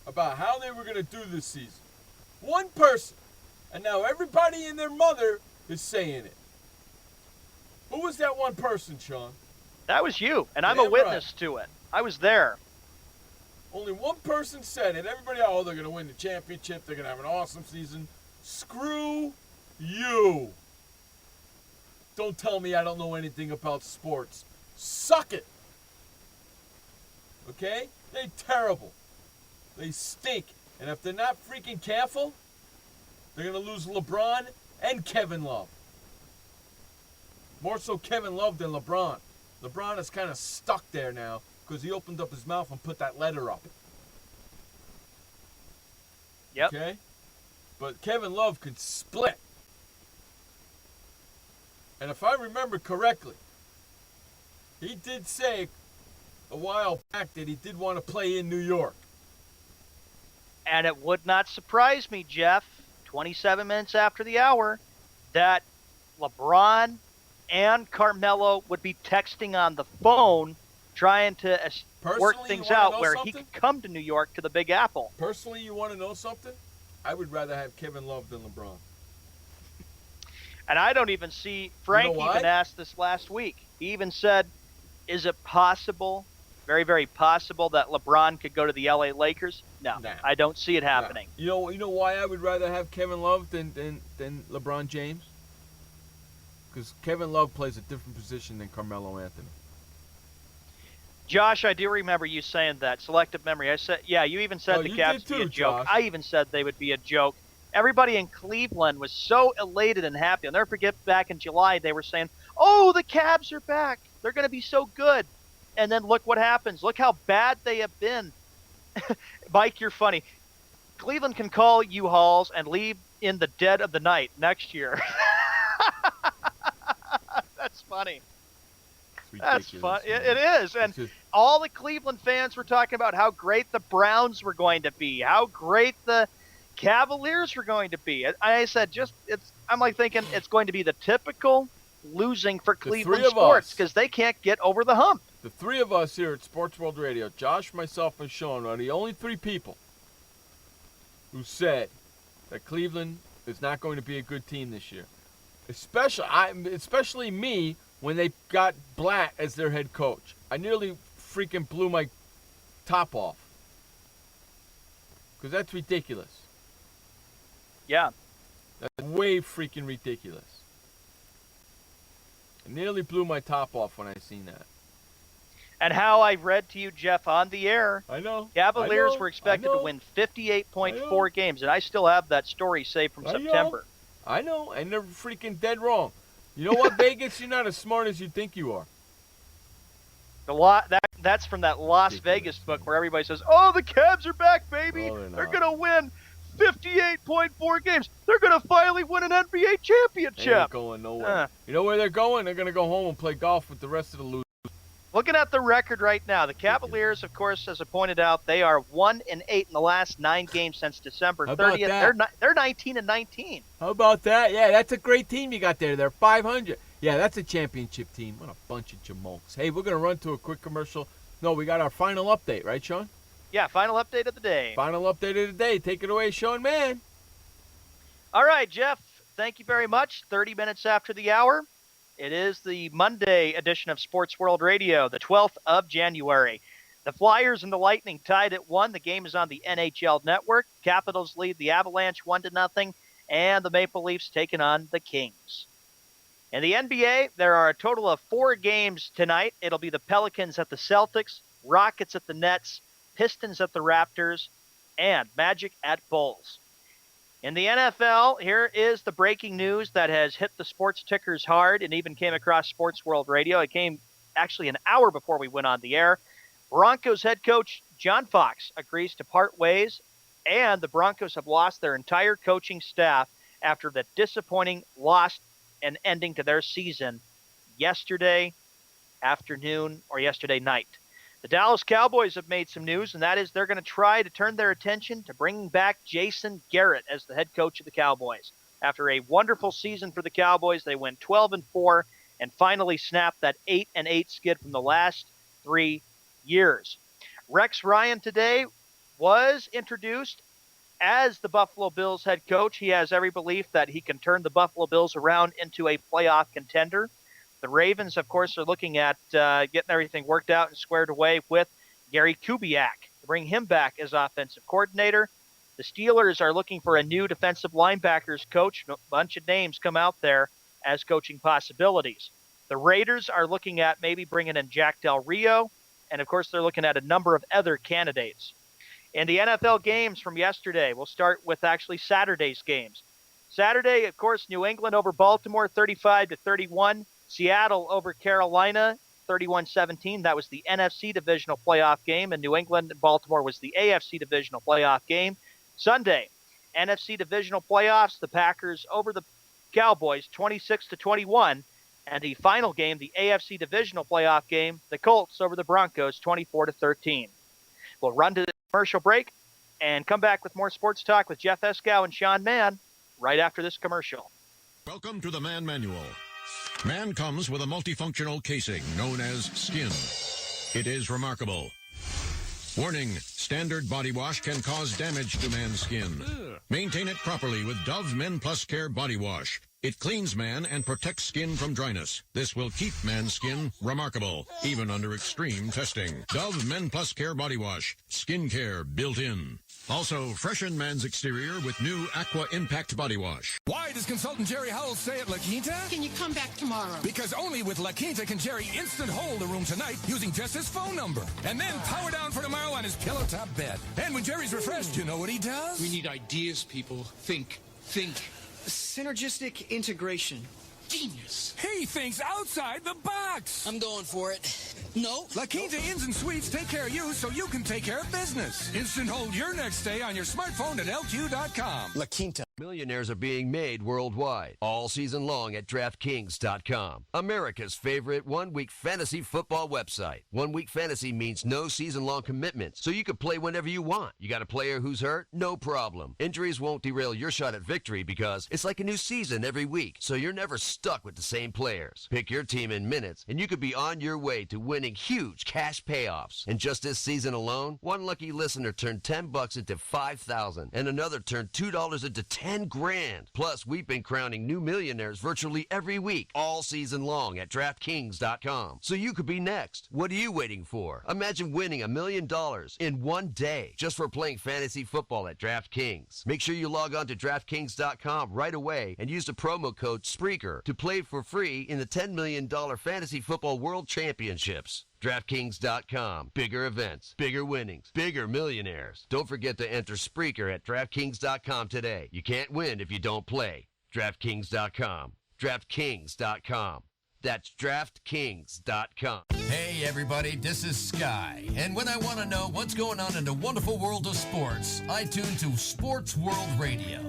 about how they were going to do this season. One person. And now everybody and their mother is saying it. Who was that one person, Sean? That was you, and I'm a witness to it. I was there. Only one person said it. Everybody, they're going to win the championship. They're going to have an awesome season. Screw you. Don't tell me I don't know anything about sports. Suck it. Okay? They're terrible. They stink. And if they're not freaking careful, they're going to lose LeBron and Kevin Love. More so Kevin Love than LeBron. LeBron is kind of stuck there now because he opened up his mouth and put that letter up. Yep. Okay? But Kevin Love can split. And if I remember correctly, he did say a while back that he did want to play in New York. And it would not surprise me, Jeff, 27 minutes after the hour, that LeBron and Carmelo would be texting on the phone trying to work things out where he could come to New York to the Big Apple. Personally, you want to know something? I would rather have Kevin Love than LeBron. And I don't even see Frank even asked this last week. He even said, is it possible, very, very possible, that LeBron could go to the LA Lakers? No, I don't see it happening. You know why I would rather have Kevin Love than LeBron James? because Kevin Love plays a different position than Carmelo Anthony. Josh, I do remember you saying that. Selective memory. I said, yeah, you even said the Cavs would be a joke. Josh. I even said they would be a joke. Everybody in Cleveland was so elated and happy. I'll never forget back in July, they were saying, oh, the Cavs are back. They're going to be so good. And then look what happens. Look how bad they have been. Mike, you're funny. Cleveland can call U-Hauls and leave in the dead of the night next year. That's funny. That's fun. It is. And all the Cleveland fans were talking about how great the Browns were going to be, how great the Cavaliers were going to be. I said, I'm like thinking it's going to be the typical losing for Cleveland sports because they can't get over the hump. The three of us here at Sports World Radio, Josh, myself, and Sean, are the only three people who said that Cleveland is not going to be a good team this year. Especially me when they got Blatt as their head coach. I nearly freaking blew my top off. Because that's ridiculous. Yeah. That's way freaking ridiculous. I nearly blew my top off when I seen that. And how I read to you, Jeff, on the air. I know. Cavaliers were expected to win 58.4 games, and I still have that story saved from September. I know, and they're freaking dead wrong. You know what, Vegas? You're not as smart as you think you are. That's from that Las Vegas book where everybody says, oh, the Cavs are back, baby. Oh, they're going to win 58.4 games. They're going to finally win an NBA championship. They ain't going nowhere. You know where they're going? They're going to go home and play golf with the rest of the losers. Looking at the record right now, the Cavaliers, of course, as I pointed out, they are 1-8 in the last 9 games since December 30th. They're 19-19. How about that? Yeah, that's a great team you got there. They're 500. Yeah, that's a championship team. What a bunch of jamokes. Hey, we're going to run to a quick commercial. No, we got our final update, right, Sean? Yeah, final update of the day. Final update of the day. Take it away, Sean, man. All right, Jeff, thank you very much. 30 minutes after the hour. It is the Monday edition of Sports World Radio, the 12th of January. The Flyers and the Lightning tied at 1. The game is on the NHL Network. Capitals lead the Avalanche 1-0, and the Maple Leafs taking on the Kings. In the NBA, there are a total of 4 games tonight. It'll be the Pelicans at the Celtics, Rockets at the Nets, Pistons at the Raptors, and Magic at Bulls. In the NFL, here is the breaking news that has hit the sports tickers hard and even came across Sports World Radio. It came actually an hour before we went on the air. Broncos head coach John Fox agrees to part ways, and the Broncos have lost their entire coaching staff after the disappointing loss and ending to their season yesterday afternoon or yesterday night. The Dallas Cowboys have made some news, and that is they're going to try to turn their attention to bringing back Jason Garrett as the head coach of the Cowboys. After a wonderful season for the Cowboys, they went 12-4 and finally snapped that 8-8 skid from the last 3 years. Rex Ryan today was introduced as the Buffalo Bills head coach. He has every belief that he can turn the Buffalo Bills around into a playoff contender. The Ravens, of course, are looking at getting everything worked out and squared away with Gary Kubiak to bring him back as offensive coordinator. The Steelers are looking for a new defensive linebackers coach. A bunch of names come out there as coaching possibilities. The Raiders are looking at maybe bringing in Jack Del Rio, and, of course, they're looking at a number of other candidates. In the NFL games from yesterday, we'll start with actually Saturday's games. Saturday, of course, New England over Baltimore, 35-31. Seattle over Carolina, 31-17. That was the NFC divisional playoff game, and New England and Baltimore was the AFC divisional playoff game. Sunday, NFC divisional playoffs, the Packers over the Cowboys, 26-21. And the final game, the AFC divisional playoff game, the Colts over the Broncos, 24-13. We'll run to the commercial break and come back with more sports talk with Jeff Eskow and Sean Mann right after this commercial. Welcome to the Man Manual. Man comes with a multifunctional casing known as skin. It is remarkable. Warning, Standard body wash can cause damage to man's skin. Maintain it properly with Dove Men Plus Care Body Wash. It cleans man and protects skin from dryness. This will keep man's skin remarkable, even under extreme testing. Dove Men Plus Care Body Wash. Skin care built in. Also, freshen man's exterior with new Aqua Impact Body Wash. Why does consultant Jerry Howell stay at La Quinta? Can you come back tomorrow? Because only with La Quinta can Jerry instant hold the room tonight using just his phone number. And then power down for tomorrow on his pillow top bed. And when Jerry's refreshed, you know what he does? We need ideas, people. Think. Synergistic integration. Genius. He thinks outside the box. I'm going for it. No. La Quinta Inns and Suites take care of you so you can take care of business. Instant hold your next stay on your smartphone at LQ.com. La Quinta. Millionaires are being made worldwide, all season long at DraftKings.com. America's favorite one-week fantasy football website. One-week fantasy means no season-long commitment, so you can play whenever you want. You got a player who's hurt? No problem. Injuries won't derail your shot at victory because it's like a new season every week, so you're never stuck with the same players. Pick your team in minutes, and you could be on your way to winning huge cash payoffs. And just this season alone, one lucky listener turned $10 into $5,000, and another turned $2 into $10,000. Plus, we've been crowning new millionaires virtually every week, all season long at DraftKings.com. So you could be next. What are you waiting for? Imagine winning $1 million in one day just for playing fantasy football at DraftKings. Make sure you log on to DraftKings.com right away and use the promo code Spreaker to play for free in the $10 million Fantasy Football World Championships. DraftKings.com. Bigger events, bigger winnings, bigger millionaires. Don't forget to enter Spreaker at DraftKings.com today. You can't win if you don't play. DraftKings.com. DraftKings.com. That's DraftKings.com. Hey everybody, this is Sky. And when I want to know what's going on in the wonderful world of sports, I tune to Sports World Radio.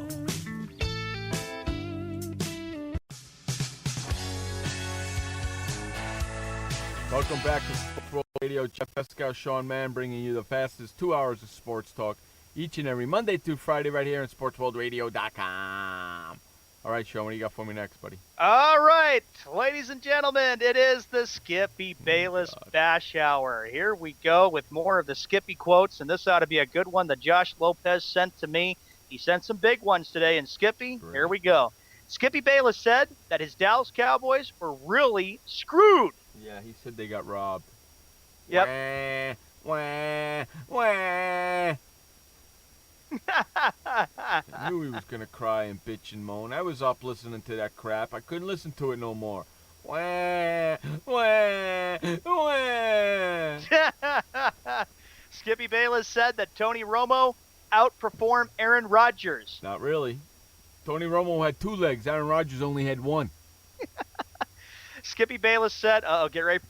Welcome back to Sports World Radio. Jeff Escow, Sean Mann, bringing you the fastest 2 hours of sports talk each and every Monday through Friday right here on SportsWorldRadio.com. All right, Sean, what do you got for me next, buddy? All right, ladies and gentlemen, it is the Skippy Bayless Bash Hour. Here we go with more of the Skippy quotes, and this ought to be a good one that Josh Lopez sent to me. He sent some big ones today, and Skippy, here we go. Skippy Bayless said that his Dallas Cowboys were really screwed. Yeah, he said they got robbed. Yep. Wah, wah. I knew he was going to cry and bitch and moan. I was up listening to that crap. I couldn't listen to it no more. Wah, wah, wah. Skippy Bayless said that Tony Romo outperformed Aaron Rodgers. Not really. Tony Romo had 2 legs. Aaron Rodgers only had 1. Skippy Bayless said,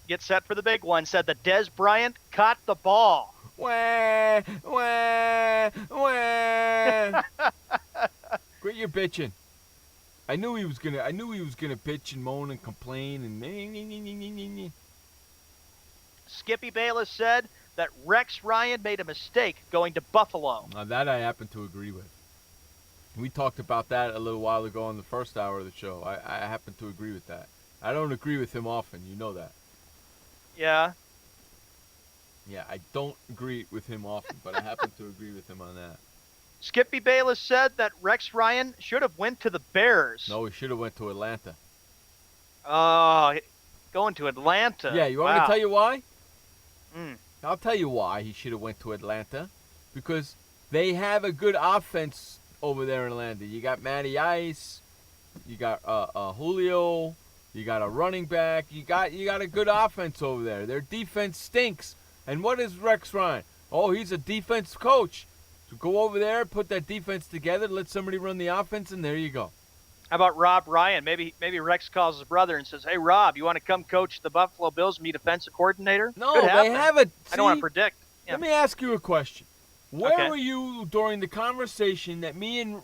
get set for the big one, said that Dez Bryant caught the ball. Wah, wah, wah. Quit your bitching. I knew he was gonna bitch and moan and complain and Skippy Bayless said that Rex Ryan made a mistake going to Buffalo. Now that I happen to agree with. We talked about that a little while ago on the first hour of the show. I happen to agree with that. I don't agree with him often, you know that. Yeah. Yeah, I don't agree with him often, but I happen to agree with him on that. Skippy Bayless said that Rex Ryan should have went to the Bears. No, he should have went to Atlanta. Oh, going to Atlanta. Yeah, you want me to tell you why? Mm. I'll tell you why he should have went to Atlanta. Because they have a good offense over there in Atlanta. You got Matty Ice, you got Julio, you got a running back, you got a good offense over there. Their defense stinks. And what is Rex Ryan? Oh, he's a defense coach. So go over there, put that defense together, let somebody run the offense, and there you go. How about Rob Ryan? Maybe Rex calls his brother and says, "Hey, Rob, you want to come coach the Buffalo Bills and be defensive coordinator?" No, they have a. I don't want to predict. Yeah. Let me ask you a question. Where Okay. were you during the conversation that me and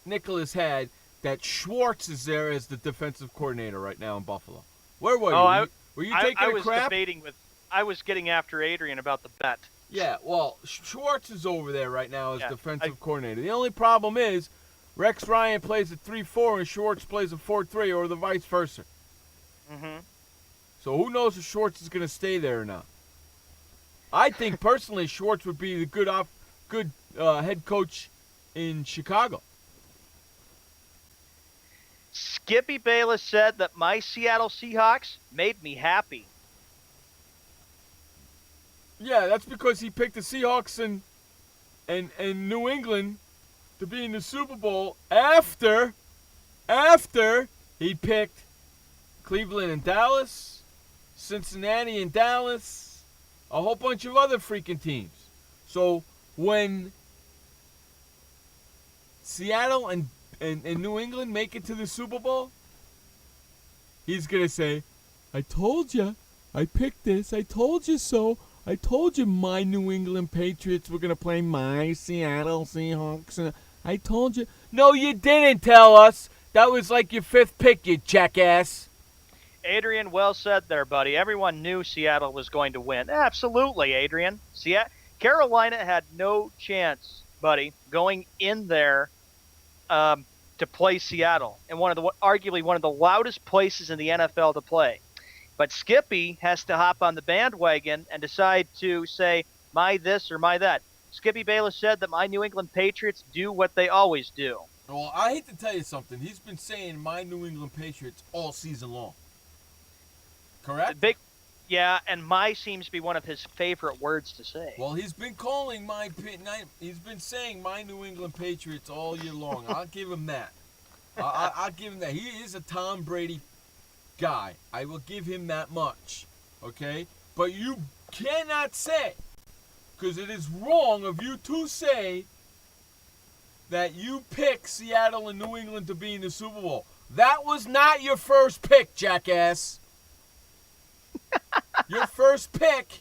Nicholas had that Schwartz is there as the defensive coordinator right now in Buffalo? Where were you? Were you taking I a was crap? I was getting after Adrian about the bet. Yeah, well, Schwartz is over there right now as defensive coordinator. The only problem is Rex Ryan plays a 3-4 and Schwartz plays a 4-3 or the vice versa. Mm-hmm. So who knows if Schwartz is going to stay there or not? I think personally Schwartz would be the good head coach in Chicago. Skippy Bayless said that my Seattle Seahawks made me happy. Yeah, that's because he picked the Seahawks and New England to be in the Super Bowl after he picked Cleveland and Dallas, Cincinnati and Dallas, a whole bunch of other freaking teams. So when Seattle and New England make it to the Super Bowl, he's going to say, I told you, I picked this, I told you so. I told you my New England Patriots were going to play my Seattle Seahawks. And I told you. No, you didn't tell us. That was like your fifth pick, you jackass. Adrian, well said there, buddy. Everyone knew Seattle was going to win. Absolutely, Adrian. Carolina had no chance, buddy, going in there to play Seattle in arguably one of the loudest places in the NFL to play. But Skippy has to hop on the bandwagon and decide to say, my this or my that. Skippy Bayless said that my New England Patriots do what they always do. Well, I hate to tell you something. He's been saying my New England Patriots all season long. Correct? Yeah, and my seems to be one of his favorite words to say. Well, he's been saying my New England Patriots all year long. I'll give him that. I'll give him that. He is a Tom Brady guy. I will give him that much. Okay? But you cannot say, because it is wrong of you to say that you pick Seattle and New England to be in the Super Bowl. That was not your first pick, jackass. Your first pick,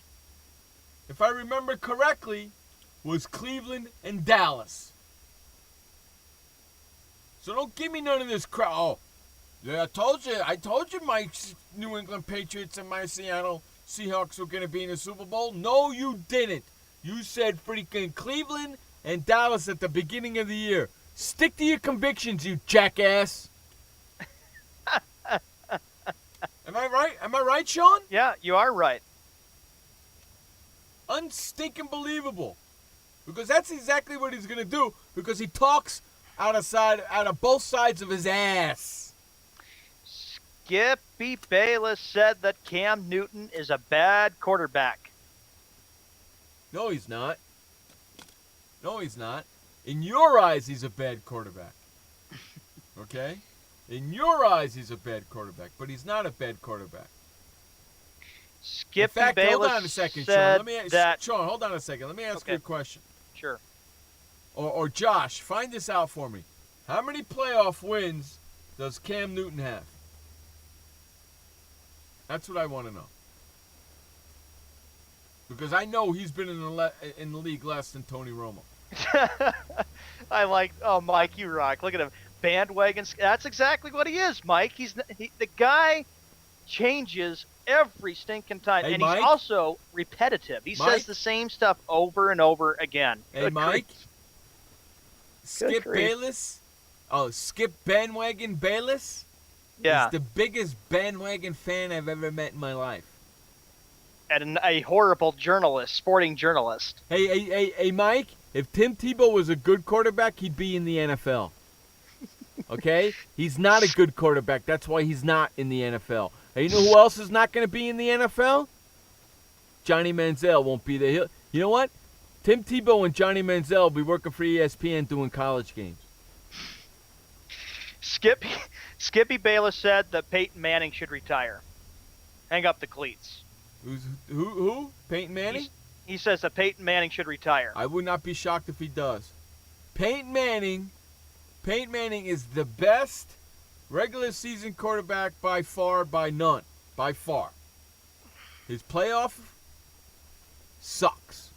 if I remember correctly, was Cleveland and Dallas. So don't give me none of this crap. Oh, yeah, I told you my New England Patriots and my Seattle Seahawks were going to be in the Super Bowl. No, you didn't. You said freaking Cleveland and Dallas at the beginning of the year. Stick to your convictions, you jackass. Am I right? Am I right, Sean? Yeah, you are right. Unstinking believable. Because that's exactly what he's going to do, because he talks out of both sides of his ass. Skippy Bayless said that Cam Newton is a bad quarterback. No, he's not. No, he's not. In your eyes, he's a bad quarterback. Okay? In your eyes, he's a bad quarterback, but he's not a bad quarterback. Skippy In fact, Bayless hold on a second, said Sean. Sean, hold on a second. Let me ask you a question. Sure. Or Josh, find this out for me. How many playoff wins does Cam Newton have? That's what I want to know. Because I know he's been in the league less than Tony Romo. Mike, you rock. Look at him. Bandwagon. That's exactly what he is, Mike. The guy changes every stinking time. Hey, and Mike? He's also repetitive. He says the same stuff over and over again. Hey, Good Mike? grief. Skip grief. Bayless? Oh, Skip Bandwagon Bayless? Yeah. He's the biggest bandwagon fan I've ever met in my life. And a horrible journalist, sporting journalist. Hey, Mike, if Tim Tebow was a good quarterback, he'd be in the NFL. Okay? He's not a good quarterback. That's why he's not in the NFL. Hey, you know who else is not going to be in the NFL? Johnny Manziel won't be there. You know what? Tim Tebow and Johnny Manziel will be working for ESPN doing college games. Skippy Bayless said that Peyton Manning should retire. Hang up the cleats. Who? Peyton Manning? He says that Peyton Manning should retire. I would not be shocked if he does. Peyton Manning is the best regular season quarterback by far, by none. By far. His playoff sucks.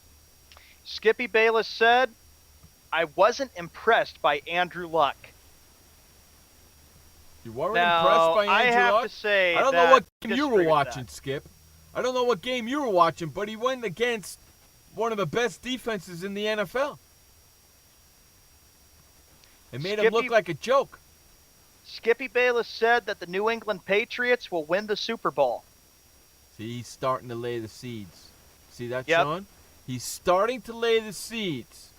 Skippy Bayless said, I wasn't impressed by Andrew Luck. You weren't impressed by Andrew Luck? I have to say I don't know what game you were watching, Skip. I don't know what game you were watching, but he went against one of the best defenses in the NFL. It made him look like a joke. Skippy Bayless said that the New England Patriots will win the Super Bowl. See, he's starting to lay the seeds. See that, Yep. Sean? He's starting to lay the seeds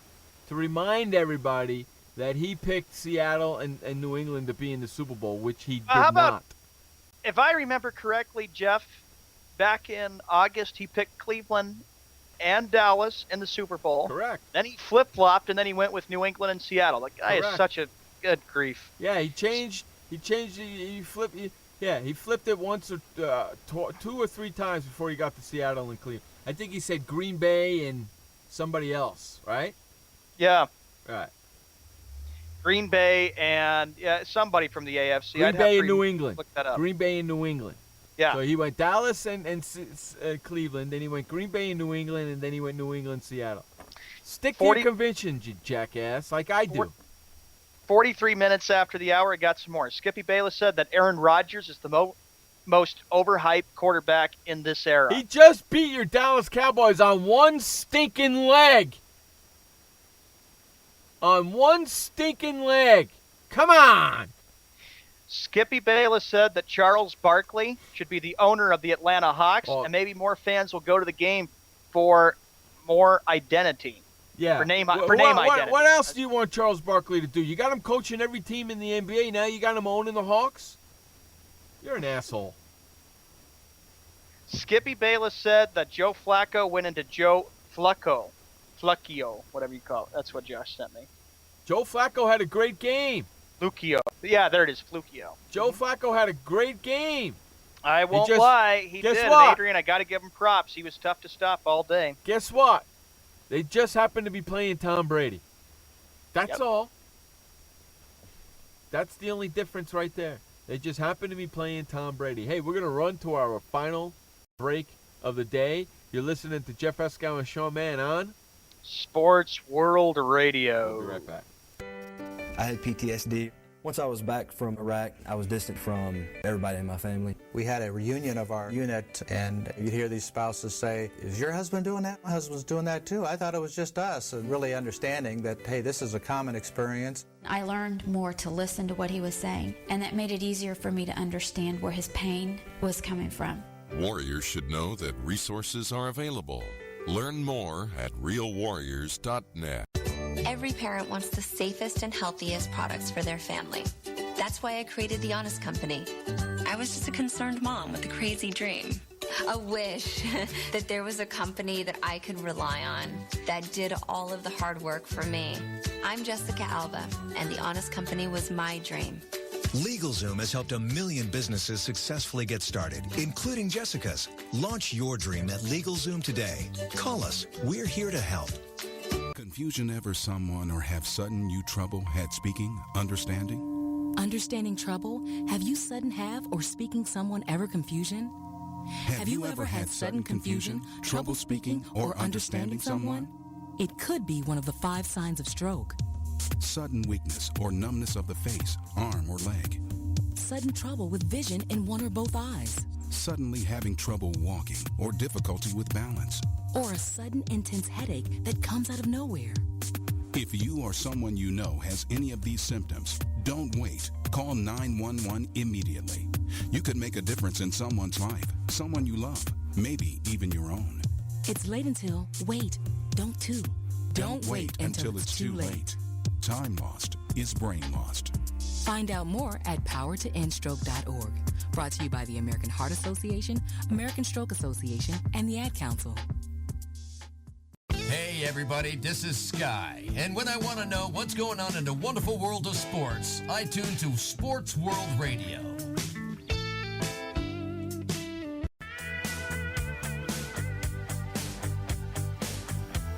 to remind everybody that he picked Seattle and New England to be in the Super Bowl, which he did How about, not. if I remember correctly, Jeff, back in August, he picked Cleveland and Dallas in the Super Bowl. Correct. Then he flip-flopped, and then he went with New England and Seattle. The guy is Correct. such a good grief. Yeah, he flipped it once or two or three times before he got to Seattle and Cleveland. I think he said Green Bay and somebody else, right? Yeah. Right. Green Bay and somebody from the AFC. Green I'd Bay have and to New England. Look that up. Green Bay and New England. Yeah. So he went Dallas and Cleveland, then he went Green Bay and New England, and then he went New England, Seattle. Stick to your convictions, you jackass, like I do. 43 minutes after the hour, it got some more. Skippy Bayless said that Aaron Rodgers is the most overhyped quarterback in this era. He just beat your Dallas Cowboys on one stinking leg. On one stinking leg. Come on. Skippy Bayless said that Charles Barkley should be the owner of the Atlanta Hawks, and maybe more fans will go to the game for more identity. Yeah. For name identity. What else do you want Charles Barkley to do? You got him coaching every team in the NBA. Now you got him owning the Hawks? You're an asshole. Skippy Bayless said that Joe Flacco went into Joe Flacco, whatever you call it. That's what Josh sent me. Joe Flacco had a great game. Flucio. Yeah, there it is, Flucio. Joe Flacco had a great game. I won't lie. He did. Guess what? Adrian, I got to give him props. He was tough to stop all day. Guess what? They just happened to be playing Tom Brady. That's all. That's the only difference right there. They just happened to be playing Tom Brady. Hey, we're going to run to our final break of the day. You're listening to Jeff Escow and Sean Mann on Sports World Radio. We'll be right back. I had PTSD. Once I was back from Iraq, I was distant from everybody in my family. We had a reunion of our unit, and you'd hear these spouses say, "Is your husband doing that? My husband's doing that too. I thought it was just us." And really understanding that, hey, this is a common experience. I learned more to listen to what he was saying, and that made it easier for me to understand where his pain was coming from. Warriors should know that resources are available. Learn more at realwarriors.net. Every parent wants the safest and healthiest products for their family. That's why I created The Honest Company. I was just a concerned mom with a crazy dream. A wish that there was a company that I could rely on that did all of the hard work for me. I'm Jessica Alba, and The Honest Company was my dream. LegalZoom has helped 1 million businesses successfully get started, including Jessica's. Launch your dream at LegalZoom today. Call us. We're here to help. Confusion ever someone or have sudden you trouble had speaking, understanding? Understanding trouble? Have you sudden have or speaking someone ever confusion? Have you ever had sudden confusion, trouble speaking, or understanding someone? It could be one of the 5 signs of stroke. Sudden weakness or numbness of the face, arm, or leg. Sudden trouble with vision in one or both eyes. Suddenly having trouble walking or difficulty with balance. Or a sudden intense headache that comes out of nowhere. If you or someone you know has any of these symptoms, don't wait. Call 911 immediately. You could make a difference in someone's life, someone you love, maybe even your own. It's late until, wait, don't too. Don't wait until it's too late. Time lost is brain lost. Find out more at powertoendstroke.org. Brought to you by the American Heart Association, American Stroke Association, and the Ad Council. Hey everybody, this is Sky, and when I want to know what's going on in the wonderful world of sports, I tune to Sports World Radio.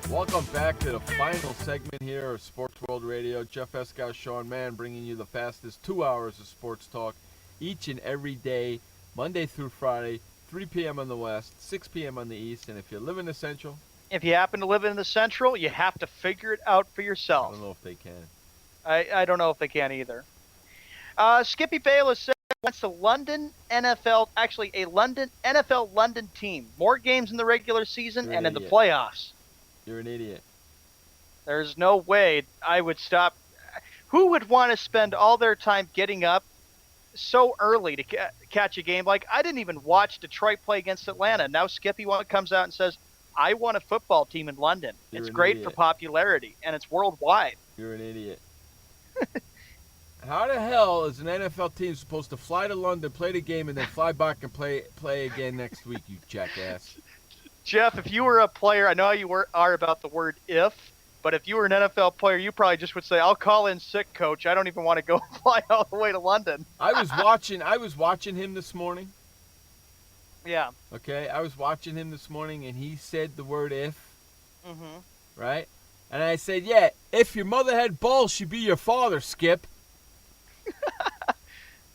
Welcome back to the final segment here of Sports World Radio. Jeff Escow, Sean Mann, bringing you the fastest 2 hours of sports talk each and every day, Monday through Friday, 3 p.m. on the West, 6 p.m. on the East, and if you live in the Central, if you happen to live in the Central, you have to figure it out for yourself. I don't know if they can. I don't know if they can either. Skippy Bayless said wants a London NFL London team. More games in the regular season and in the playoffs. You're an idiot. There's no way I would stop. Who would want to spend all their time getting up so early to catch a game? Like, I didn't even watch Detroit play against Atlanta. Now Skippy comes out and says, I want a football team in London. You're It's an great for idiot. popularity, and it's worldwide. You're an idiot. How the hell is an NFL team supposed to fly to London, play the game, and then fly back and play again next week, you jackass? Jeff, if you were a player, I know you are about the word if, but if you were an NFL player, you probably just would say, I'll call in sick, coach. I don't even want to go fly all the way to London. I was watching him this morning. Yeah. Okay, I was watching him this morning, and he said the word if, Mm-hmm. right? And I said, yeah, if your mother had balls, she'd be your father, Skip.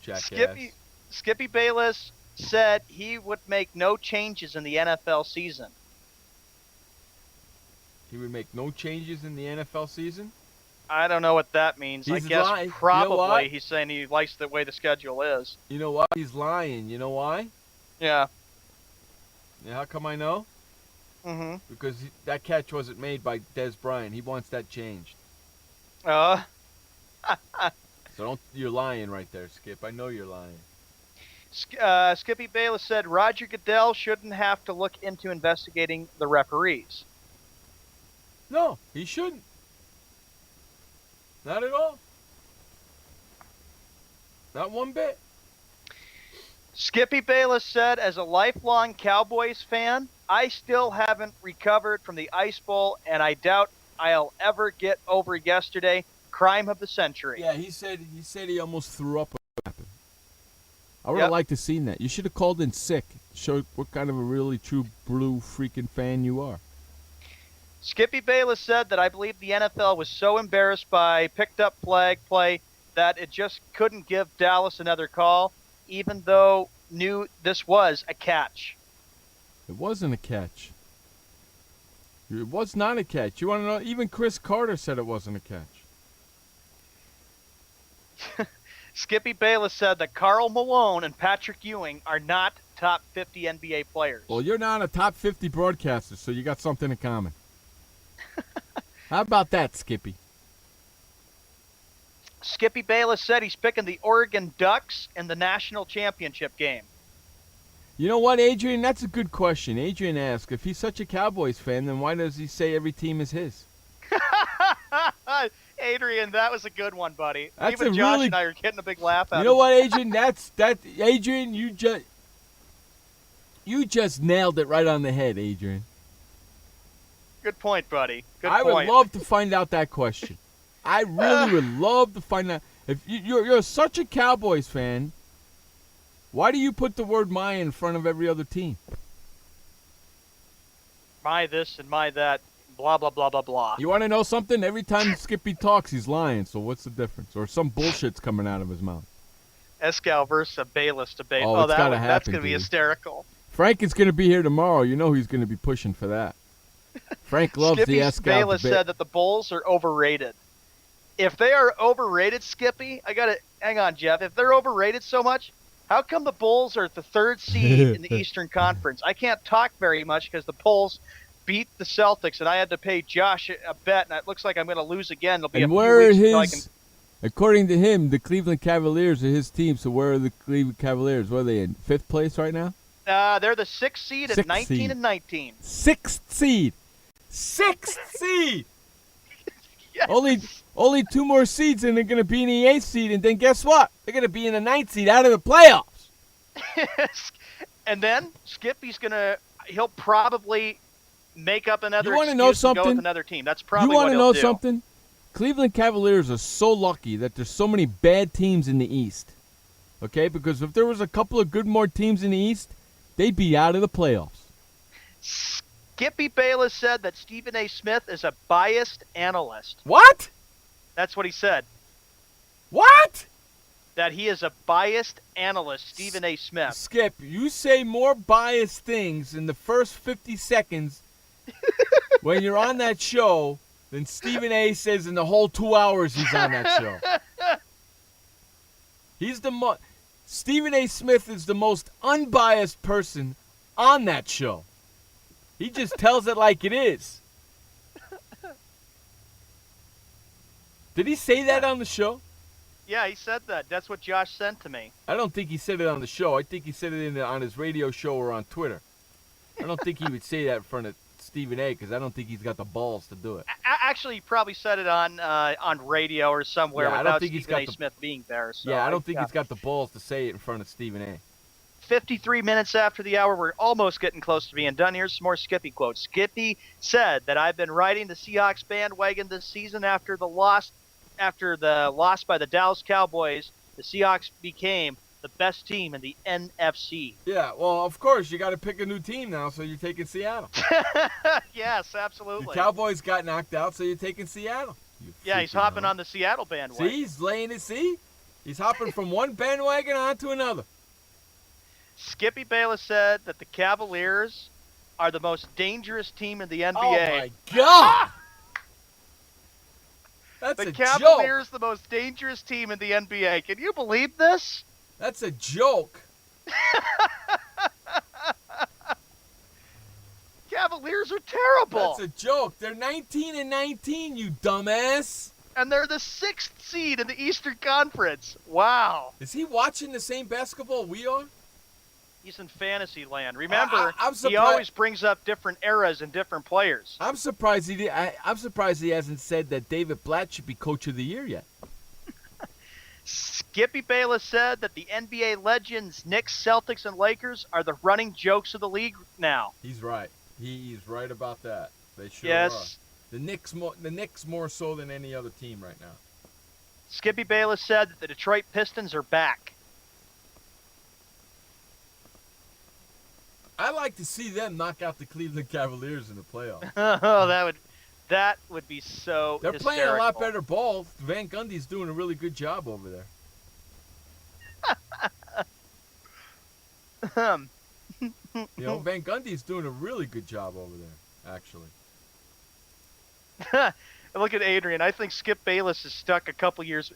Jackass. Skippy Bayless said he would make no changes in the NFL season. He would make no changes in the NFL season? I don't know what that means. I He's guess lying. You know probably what? he's saying he likes the way the schedule is. You know what? He's lying. You know why? Yeah. Yeah, how come I know? Mm-hmm. Because that catch wasn't made by Des Bryant. He wants that changed. So you're lying right there, Skip. I know you're lying. Skippy Bayless said Roger Goodell shouldn't have to look into investigating the referees. No, he shouldn't. Not at all. Not one bit. Skippy Bayless said, as a lifelong Cowboys fan, I still haven't recovered from the Ice Bowl, and I doubt I'll ever get over yesterday. Crime of the century. Yeah, he said he almost threw up. What happened? I would have liked to seen that. You should have called in sick. Show what kind of a really true blue freaking fan you are. Skippy Bayless said that I believe the NFL was so embarrassed by picked up flag play that it just couldn't give Dallas another call, even though knew this was a catch. It wasn't a catch. It was not a catch. You want to know? Even Chris Carter said it wasn't a catch. Skippy Bayless said that Karl Malone and Patrick Ewing are not top 50 NBA players. Well, you're not a top 50 broadcaster, so you got something in common. How about that, Skippy? Skippy Bayless said he's picking the Oregon Ducks in the national championship game. You know what, Adrian? That's a good question. Adrian asked, if he's such a Cowboys fan, then why does he say every team is his? Adrian, that was a good one, buddy. That's Even a Josh really- and I are getting a big laugh out of it. You know what, Adrian? Adrian, you just nailed it right on the head, Adrian. Good point, buddy. Good I point. would love to find out that question. I really would love to find out. If you're such a Cowboys fan, why do you put the word "my" in front of every other team? My this and my that, blah, blah, blah, blah, blah. You want to know something? Every time Skippy talks, he's lying. So what's the difference? Or some bullshit's coming out of his mouth. Escal versus Bayless debate. Oh, it's gotta that's happen, going to be dude. hysterical. Frank is going to be here tomorrow. You know he's going to be pushing for that. Frank loves Skippy the Escal Bayless debate. said that the Bulls are overrated. If they are overrated, Skippy, hang on, Jeff. If they're overrated so much, how come the Bulls are the third seed in the Eastern Conference? I can't talk very much because the Bulls beat the Celtics, and I had to pay Josh a bet, and it looks like I'm going to lose again. It'll be And a where are few weeks until according to him, the Cleveland Cavaliers are his team. So where are the Cleveland Cavaliers? What are they in? 5th place right now? they're the 6th seed at Sixth 19 seed. and 19. 6th seed. 6th seed. Only 2 more seeds, and they're going to be in the 8th seed. And then guess what? They're going to be in the 9th seed out of the playoffs. And then Skippy's he'll probably make up another You wanna excuse know and go something? with another team. That's probably You what want to he'll know do. something? Cleveland Cavaliers are so lucky that there's so many bad teams in the East. Okay? Because if there was a couple of good more teams in the East, they'd be out of the playoffs. Skippy Bayless said that Stephen A. Smith is a biased analyst. What? That's what he said. What? That he is a biased analyst, Stephen A. Smith. Skip, you say more biased things in the first 50 seconds when you're on that show than Stephen A. says in the whole 2 hours he's on that show. Stephen A. Smith is the most unbiased person on that show. He just tells it like it is. Did he say that on the show? Yeah, he said that. That's what Josh sent to me. I don't think he said it on the show. I think he said it on his radio show or on Twitter. I don't think he would say that in front of Stephen A. because I don't think he's got the balls to do it. Actually, he probably said it on radio or somewhere Yeah, I don't without think he's Stephen got A. the- Smith being there. So Yeah, I don't think he's got the balls to say it in front of Stephen A. 53 minutes after the hour, we're almost getting close to being done. Here's some more Skippy quotes. Skippy said that I've been riding the Seahawks bandwagon this season after the loss by the Dallas Cowboys. The Seahawks became the best team in the NFC. Yeah, well, of course, you got to pick a new team now, so you're taking Seattle. Yes, absolutely. The Cowboys got knocked out, so you're taking Seattle. Yeah, he's hopping on the Seattle bandwagon. See, he's laying it. See, he's hopping from one bandwagon onto another. Skippy Bayless said that the Cavaliers are the most dangerous team in the NBA. Oh my God! That's the a Cavaliers, joke. the most dangerous team in the NBA. Can you believe this? That's a joke. Cavaliers are terrible. That's a joke. They're 19-19, you dumbass. And they're the 6th seed in the Eastern Conference. Wow. Is he watching the same basketball we are? He's in fantasy land. Remember, I'm he surprised- always brings up different eras and different players. I'm surprised I'm surprised he hasn't said that David Blatt should be coach of the year yet. Skippy Bayless said that the NBA legends Knicks, Celtics, and Lakers are the running jokes of the league now. He's right. He's right about that. They sure Yes. are. The Knicks more so than any other team right now. Skippy Bayless said that the Detroit Pistons are back. I like to see them knock out the Cleveland Cavaliers in the playoffs. Oh, that would be so They're playing a lot hysterical. better ball. Van Gundy's doing a really good job over there. Van Gundy's doing a really good job over there, actually. Look at Adrian. I think Skip Bayless is stuck a couple years.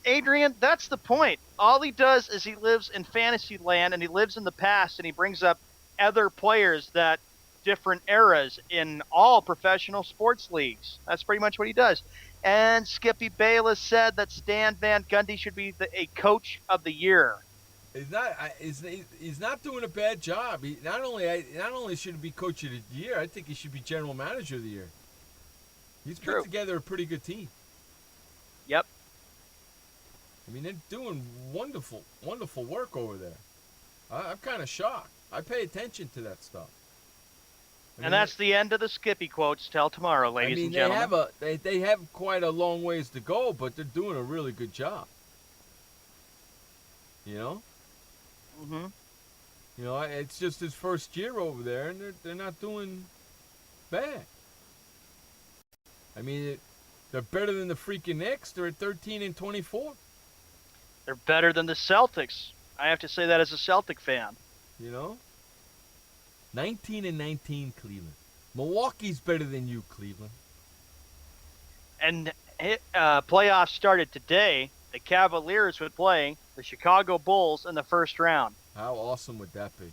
Adrian, that's the point. All he does is he lives in fantasy land and he lives in the past and he brings up other players that different eras in all professional sports leagues. That's pretty much what he does. And Skippy Bayless said that Stan Van Gundy should be a coach of the year. He's not doing a bad job. He not only should he be coach of the year, I think he should be general manager of the year. He's put together a pretty good team. Yep. I mean, they're doing wonderful, wonderful work over there. I'm kind of shocked. I pay attention to that stuff. And that's the end of the Skippy quotes. Till tomorrow, ladies and gentlemen. They have quite a long ways to go, but they're doing a really good job. You know? Mm-hmm. You know, it's just his first year over there, and they're not doing bad. I mean, they're better than the freaking Knicks. They're at 13-24. They're better than the Celtics. I have to say that as a Celtic fan. You know? 19-19 Cleveland. Milwaukee's better than you, Cleveland. And playoffs started today. The Cavaliers would play the Chicago Bulls in the first round. How awesome would that be?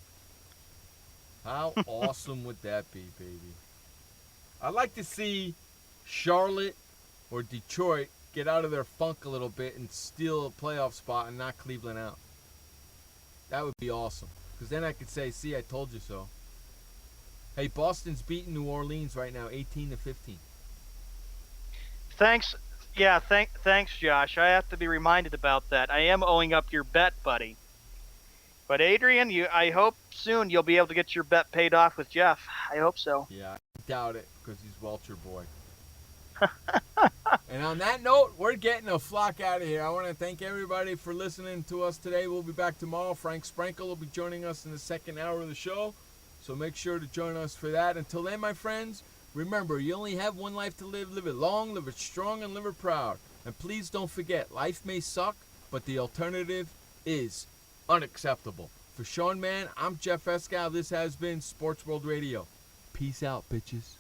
How awesome would that be, baby? I'd like to see Charlotte or Detroit get out of their funk a little bit and steal a playoff spot and knock Cleveland out. That would be awesome. Because then I could say, see, I told you so. Hey, Boston's beating New Orleans right now, 18-15. Thanks. Yeah, thanks, Josh. I have to be reminded about that. I am owing up your bet, buddy. But Adrian, I hope soon you'll be able to get your bet paid off with Jeff. I hope so. Yeah, I doubt it because he's Welcher boy. And on that note, we're getting a flock out of here. I want to thank everybody for listening to us today. We'll be back tomorrow. Frank Spreaker will be joining us in the second hour of the show. So make sure to join us for that. Until then, my friends, remember, you only have one life to live. Live it long, live it strong, and live it proud. And please don't forget, life may suck, but the alternative is unacceptable. For Sean Mann, I'm Jeff Escow. This has been Sports World Radio. Peace out, bitches.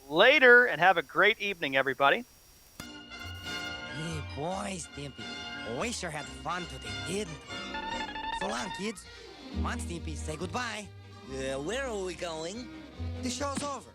Later, and have a great evening, everybody. Hey, boys, Stimpy. We sure had fun today, didn't we? So long, kids. Come on, Stimpy, say goodbye. Where are we going? The show's over.